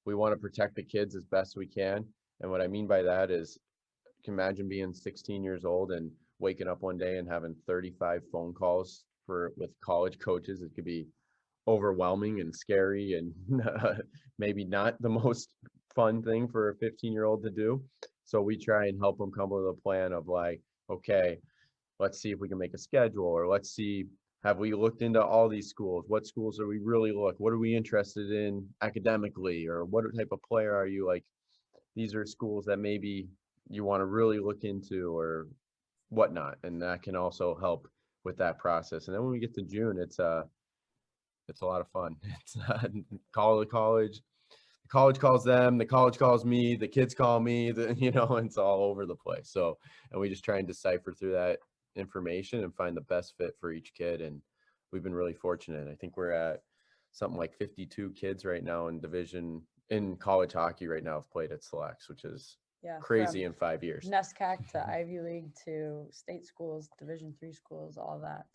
We want to protect the kids as best we can. And what I mean by that is, you can imagine being 16 years old and waking up one day and having 35 phone calls with college coaches. It could be overwhelming and scary, and maybe not the most fun thing for a 15-year-old to do. So we try and help them come up with a plan of, like, okay, let's see if we can make a schedule, or let's see, have we looked into all these schools? What schools are we really what are we interested in academically, or what type of player are you? Like, these are schools that maybe you want to really look into or whatnot. And that can also help with that process. And then when we get to June, it's a lot of fun. It's call to college. the college calls them, the college calls me, the kids call me, you know, and it's all over the place. So, and we just try and decipher through that information and find the best fit for each kid. And we've been really fortunate. I think we're at something like 52 kids right now in college hockey right now have played at Selects, which is crazy in 5 years. NESCAC to Ivy League to state schools, Division III schools, all that.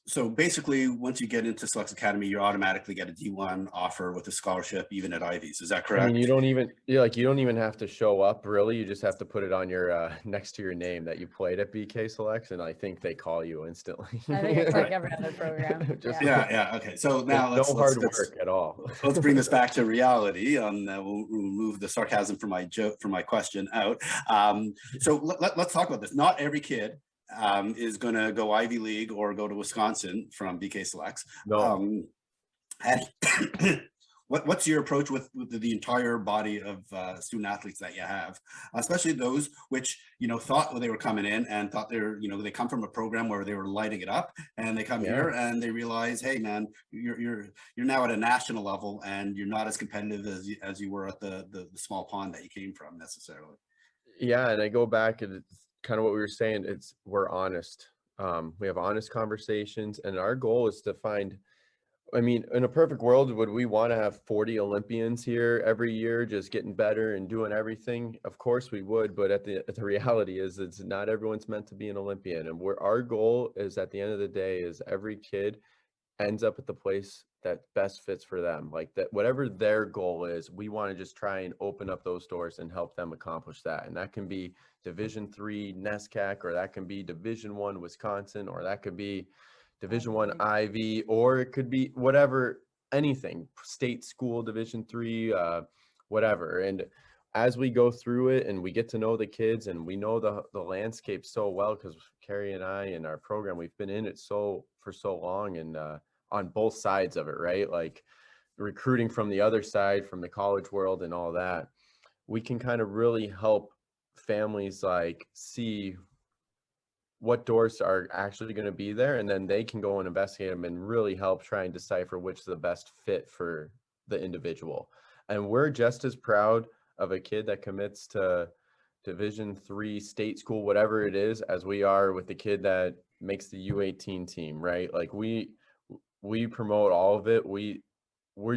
So basically, once you get into Selects Academy, you automatically get a D1 offer with a scholarship, even at Ivies. Is that correct? I mean, you don't even have to show up really. You just have to put it on your next to your name that you played at BK Selects, and I think they call you instantly. I think it's like every other program. Yeah. Okay. So now no hard work at all. Let's bring this back to reality. We'll remove the sarcasm from my question out. So let's talk about this. Not every kid is going to go Ivy League or go to Wisconsin from BK Selects. No. What's your approach with the entire body of student athletes that you have, especially those which, you know, thought they were coming in and thought they come from a program where they were lighting it up, and they come here and they realize, hey man, you're now at a national level and you're not as competitive as you were at the small pond that you came from necessarily. Yeah, and I go back and it's kind of what we were saying. We're honest. We have honest conversations, and our goal is to find. I mean, in a perfect world, would we want to have 40 Olympians here every year, just getting better and doing everything? Of course we would, but the reality is, it's not everyone's meant to be an Olympian. And our goal is, at the end of the day, is every kid ends up at the place that best fits for them. Like that, whatever their goal is, we want to just try and open up those doors and help them accomplish that. And that can be Division III NESCAC, or that can be Division I Wisconsin, or that could be Division I Ivy, or it could be whatever, anything, state school, Division III, whatever. And as we go through it and we get to know the kids and we know the landscape so well, because Carrie and I in our program, we've been in it for so long, and on both sides of it, right? Like recruiting from the other side, from the college world and all that, we can kind of really help families like see what doors are actually going to be there, and then they can go and investigate them and really help try and decipher which is the best fit for the individual. And we're just as proud of a kid that commits to Division III state school, whatever it is, as we are with the kid that makes the U18 team, right? Like we promote all of it. We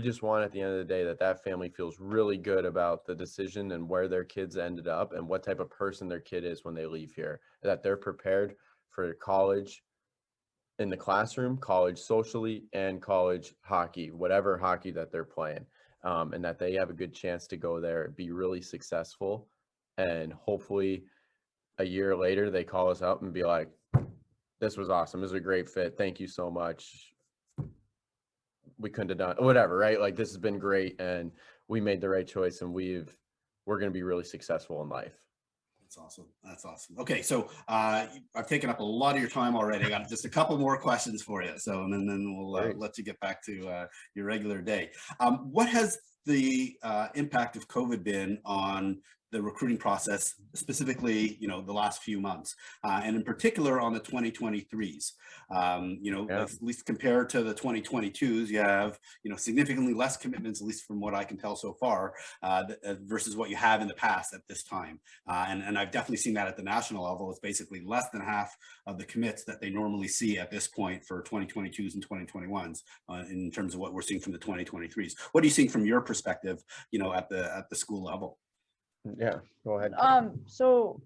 just want, at the end of the day, that family feels really good about the decision and where their kids ended up and what type of person their kid is when they leave here, that they're prepared for college in the classroom, college socially, and college hockey, whatever hockey that they're playing, and that they have a good chance to go there, be really successful, and hopefully a year later they call us up and be like, this was awesome, this was a great fit, thank you so much, we couldn't have done whatever, right? Like, this has been great and we made the right choice, and we're going to be really successful in life. That's awesome. Okay, so I've taken up a lot of your time already. I got just a couple more questions for you, so and then we'll let you get back to your regular day. What has the impact of COVID been on the recruiting process, specifically, you know, the last few months, and in particular on the 2023s? At least compared to the 2022s, you have, you know, significantly less commitments, at least from what I can tell so far, versus what you have in the past at this time. And I've definitely seen that at the national level. It's basically less than half of the commits that they normally see at this point for 2022s and 2021s in terms of what we're seeing from the 2023s. What are you seeing from your perspective, you know, at the school level? Yeah, go ahead. So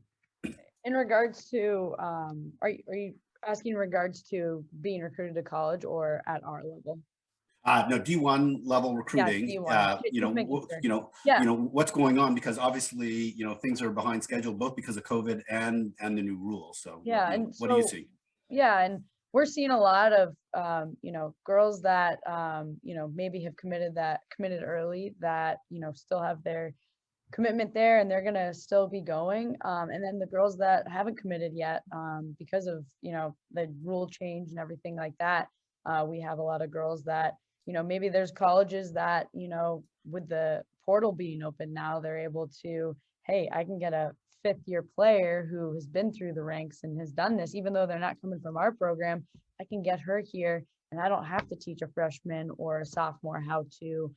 in regards to, are you asking in regards to being recruited to college or at our level? No, D1 level recruiting. What's going on, because obviously, you know, things are behind schedule, both because of COVID and the new rules. So what do you see? Yeah, and we're seeing a lot of girls that maybe have committed early, that still have their commitment there and they're gonna still be going, and then the girls that haven't committed yet, because of the rule change and everything like that. We have a lot of girls that maybe there's colleges that with the portal being open now, they're able to, hey, I can get a 5th-year player who has been through the ranks and has done this, even though they're not coming from our program. I can get her here and I don't have to teach a freshman or a sophomore how to,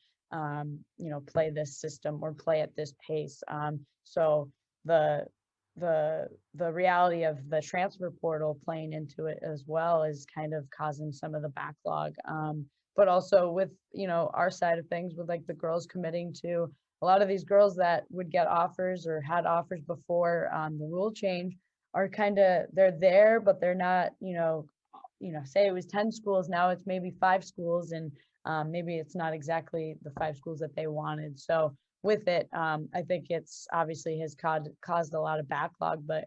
play this system or play at this pace. So the the reality of the transfer portal playing into it as well is kind of causing some of the backlog. But also with, our side of things with like the girls committing to a lot of these girls that would get offers or had offers before the rule change are kind of, they're there, but they're not, say it was 10 schools, now it's maybe 5 schools, and maybe it's not exactly the 5 schools that they wanted. So with it, I think it's obviously has caused a lot of backlog, but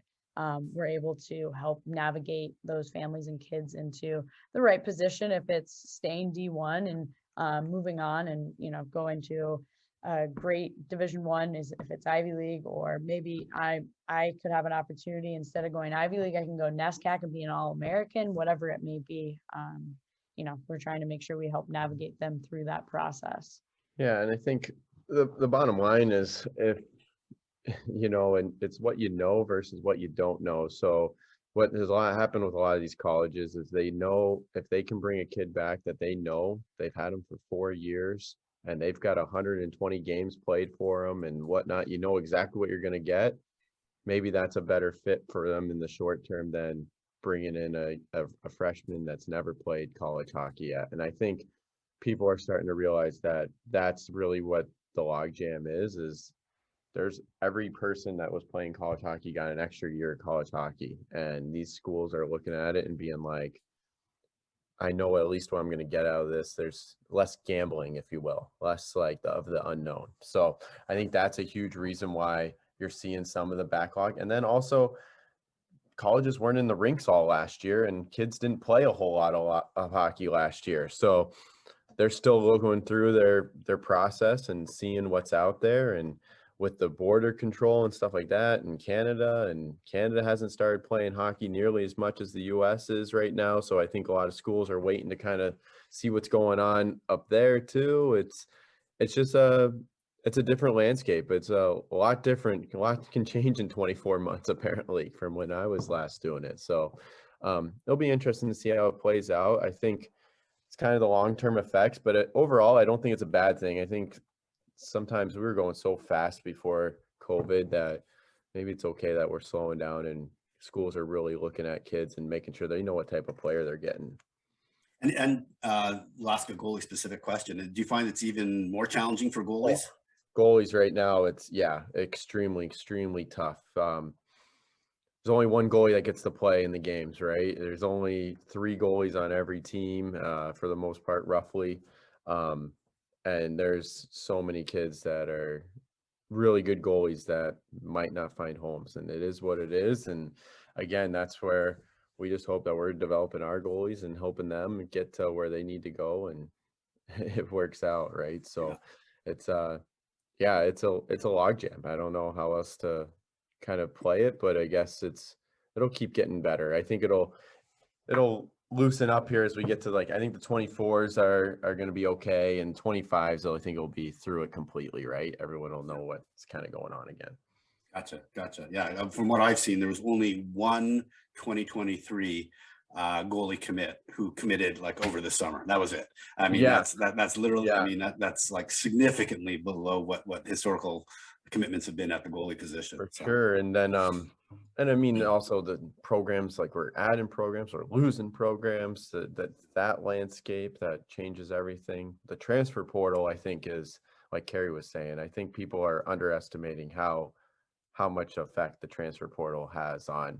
we're able to help navigate those families and kids into the right position if it's staying D1 and moving on and, going to a great Division 1 is if it's Ivy League, or maybe I could have an opportunity instead of going Ivy League, I can go NESCAC and be an All-American, whatever it may be. We're trying to make sure we help navigate them through that process. Yeah, and I think the bottom line is if and it's what you know versus what you don't know. So what has a lot happened with a lot of these colleges is they know if they can bring a kid back that they know they've had them for 4 years and they've got 120 games played for them and whatnot, exactly what you're going to get. Maybe that's a better fit for them in the short term than bringing in a freshman that's never played college hockey yet. And I think people are starting to realize that that's really what the logjam is there's every person that was playing college hockey got an extra year of college hockey, and these schools are looking at it and being like, I know at least what I'm going to get out of this. There's less gambling, if you will, less like of the unknown. So I think that's a huge reason why you're seeing some of the backlog. And then also colleges weren't in the rinks all last year and kids didn't play a whole lot of hockey last year. So they're still going through their process and seeing what's out there. And with the border control and stuff like that in Canada, and Canada hasn't started playing hockey nearly as much as the US is right now. So I think a lot of schools are waiting to kind of see what's going on up there too. It's just it's a different landscape. It's a lot different. A lot can change in 24 months, apparently, from when I was last doing it. So it'll be interesting to see how it plays out. I think it's kind of the long-term effects, but overall, I don't think it's a bad thing. I think sometimes we were going so fast before COVID that maybe it's okay that we're slowing down and schools are really looking at kids and making sure they know what type of player they're getting. And last goalie specific question. Do you find it's even more challenging for goalies? Goalies right now, it's extremely, extremely tough. There's only one goalie that gets to play in the games, right? There's only 3 goalies on every team for the most part, roughly. And there's so many kids that are really good goalies that might not find homes, and it is what it is. And again, that's where we just hope that we're developing our goalies and helping them get to where they need to go, and it works out, right? So it's a logjam. I don't know how else to kind of play it, but I guess it'll keep getting better. I think it'll loosen up here as we get to I think the 24s are going to be okay, and 25s I think it'll be through it completely, right? Everyone will know what's kind of going on again. Gotcha. Yeah, from what I've seen, there was only one 2023 goalie commit who committed over the summer. That was it. I mean, that's literally. Yeah. I mean, that's significantly below what historical commitments have been at the goalie position. For sure. And then and I mean also the programs, we're adding programs or losing programs, that landscape that changes everything. The transfer portal, I think, is like Carrie was saying, I think people are underestimating how much effect the transfer portal has on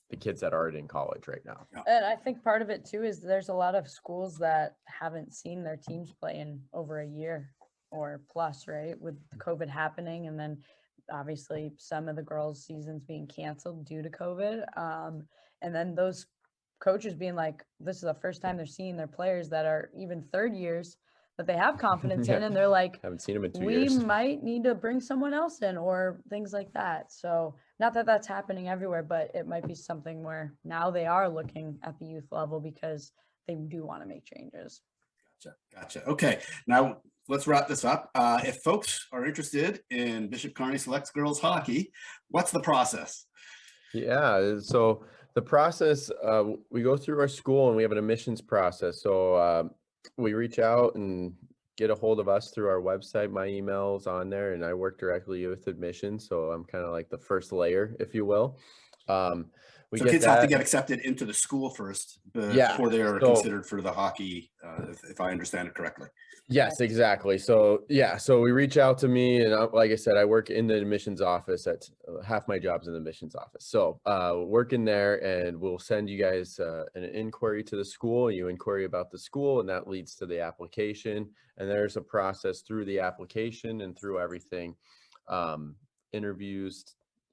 the kids that are already in college right now. And I think part of it too is there's a lot of schools that haven't seen their teams play in over a year or plus, right? With COVID happening, and then obviously some of the girls' seasons being canceled due to COVID. And then those coaches being like, this is the first time they're seeing their players that are even third years that they have confidence in, and they're like, haven't seen them in 2 years. We might need to bring someone else in, or things like that. So not that that's happening everywhere, but it might be something where now they are looking at the youth level because they do want to make changes. Gotcha. Okay. Now let's wrap this up. If folks are interested in Bishop Kearney Selects Girls hockey, what's the process? Yeah, so The process, we go through our school and we have an admissions process. So we reach out and get a hold of us through our website. My email's on there, and I work directly with admissions. So I'm kind of like the first layer, if you will. We So get kids have to that. get accepted into the school first Yeah. before they are So considered for the hockey, if I understand it correctly. yes, exactly. So yeah, so we reach out to me, and like I said, I work in the admissions office. That's half my job's in the admissions office. So working there, and we'll send you guys an inquiry to the school. You inquiry about the school, and that leads to the application. And there's a process through the application and through everything, interviews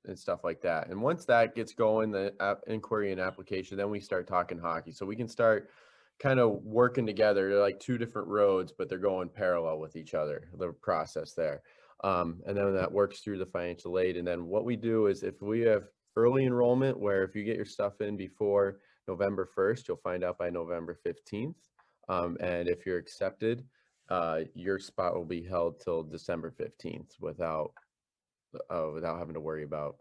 and stuff like that. And once that gets going, the inquiry and application, then we start talking hockey. So we can start kind of working together. They're like two different roads, but they're going parallel with each other, the process there. And then that works through the financial aid. And then what we do is if we have early enrollment, where if you get your stuff in before November 1st, you'll find out by November 15th. And if you're accepted, your spot will be held till December 15th without having to worry about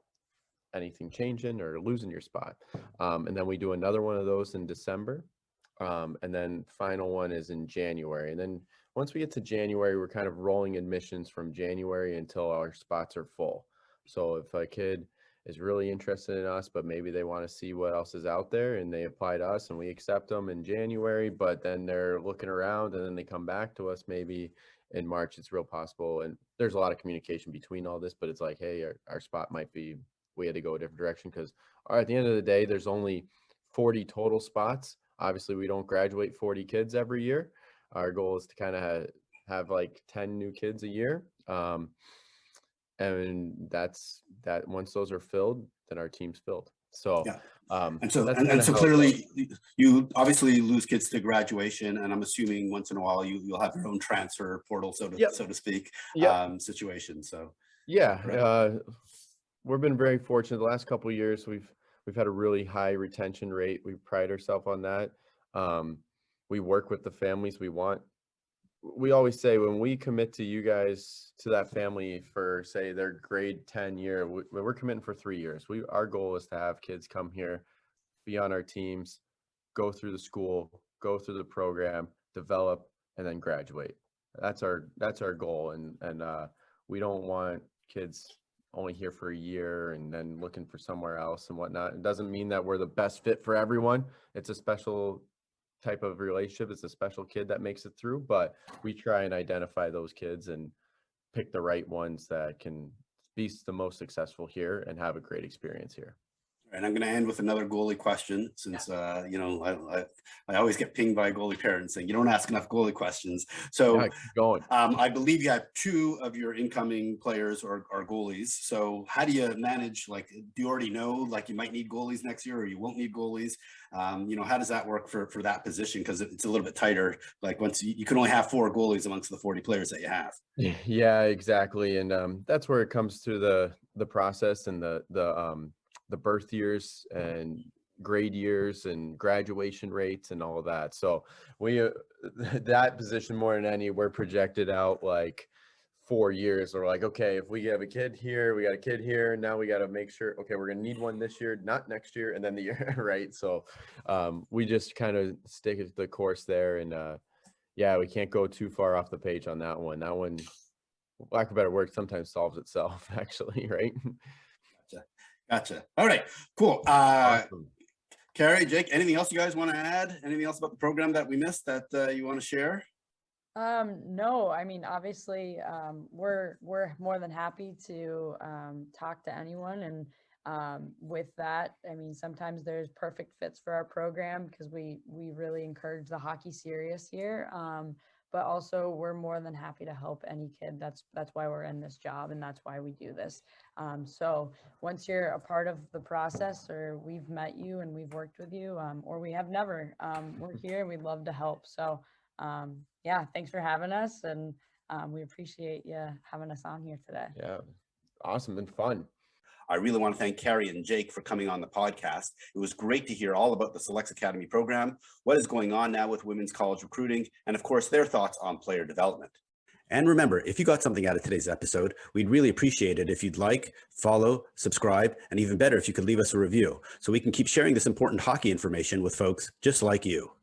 anything changing or losing your spot. And then we do another one of those in December. And then final one is in January. And then once we get to January, we're kind of rolling admissions from January until our spots are full. So if a kid is really interested in us, but maybe they want to see what else is out there, and they apply to us and we accept them in January, but then they're looking around and then they come back to us maybe in March, it's real possible. And there's a lot of communication between all this, but it's like, hey, our spot might be, we had to go a different direction because at the end of the day, there's only 40 total spots. Obviously, we don't graduate 40 kids every year. Our goal is to kind of have like 10 new kids a year. And that's that. Once those are filled, then our team's filled. So, Yeah. and so clearly you obviously lose kids to graduation, and I'm assuming once in a while you'll have your own transfer portal, so to speak, situation. So yeah, we've been very fortunate. The last couple of years, we've had a really high retention rate. We pride ourselves on that. We work with the families we want. We always say when we commit to you guys, to that family for say their grade 10 year, we're committing for 3 years. Our goal is to have kids come here, be on our teams, go through the school, go through the program, develop, and then graduate. That's our goal. And we don't want kids only here for a year and then looking for somewhere else and whatnot. It doesn't mean that we're the best fit for everyone. It's a special type of relationship. It's a special kid that makes it through, but we try and identify those kids and pick the right ones that can be the most successful here and have a great experience here. And I'm going to end with another goalie question, since I always get pinged by goalie parents saying you don't ask enough goalie questions. So keep going. I believe you have 2 of your incoming players are goalies. So how do you manage? Like, do you already know like you might need goalies next year, or you won't need goalies? How does that work for that position? Because it's a little bit tighter. Like once you can only have 4 goalies amongst the 40 players that you have. Yeah, exactly. And that's where it comes to the process and the birth years and grade years and graduation rates and all of that. So we that position more than any, we're projected out like 4 years. We're like, okay, if we have a kid here, we got a kid here, now we got to make sure, okay, we're gonna need one this year, not next year, and then the year right. So we just kind of stick to the course there. And yeah, we can't go too far off the page on that one. That one, lack of better word, sometimes solves itself actually, right? Gotcha. All right, cool. Awesome. Carrie, Jake, anything else you guys want to add? Anything else about the program that we missed that you want to share? No, I mean, obviously, we're more than happy to talk to anyone. And with that, I mean, sometimes there's perfect fits for our program because we really encourage the hockey serious here. But also we're more than happy to help any kid. That's why we're in this job, and that's why we do this. So once you're a part of the process, or we've met you and we've worked with you, or we have never, we're here and we'd love to help. So yeah, thanks for having us, and we appreciate you having us on here today. Yeah, awesome and fun. I really want to thank Carrie and Jake for coming on the podcast. It was great to hear all about the Selects Academy program, what is going on now with women's college recruiting, and of course, their thoughts on player development. And remember, if you got something out of today's episode, we'd really appreciate it if you'd like, follow, subscribe, and even better if you could leave us a review so we can keep sharing this important hockey information with folks just like you.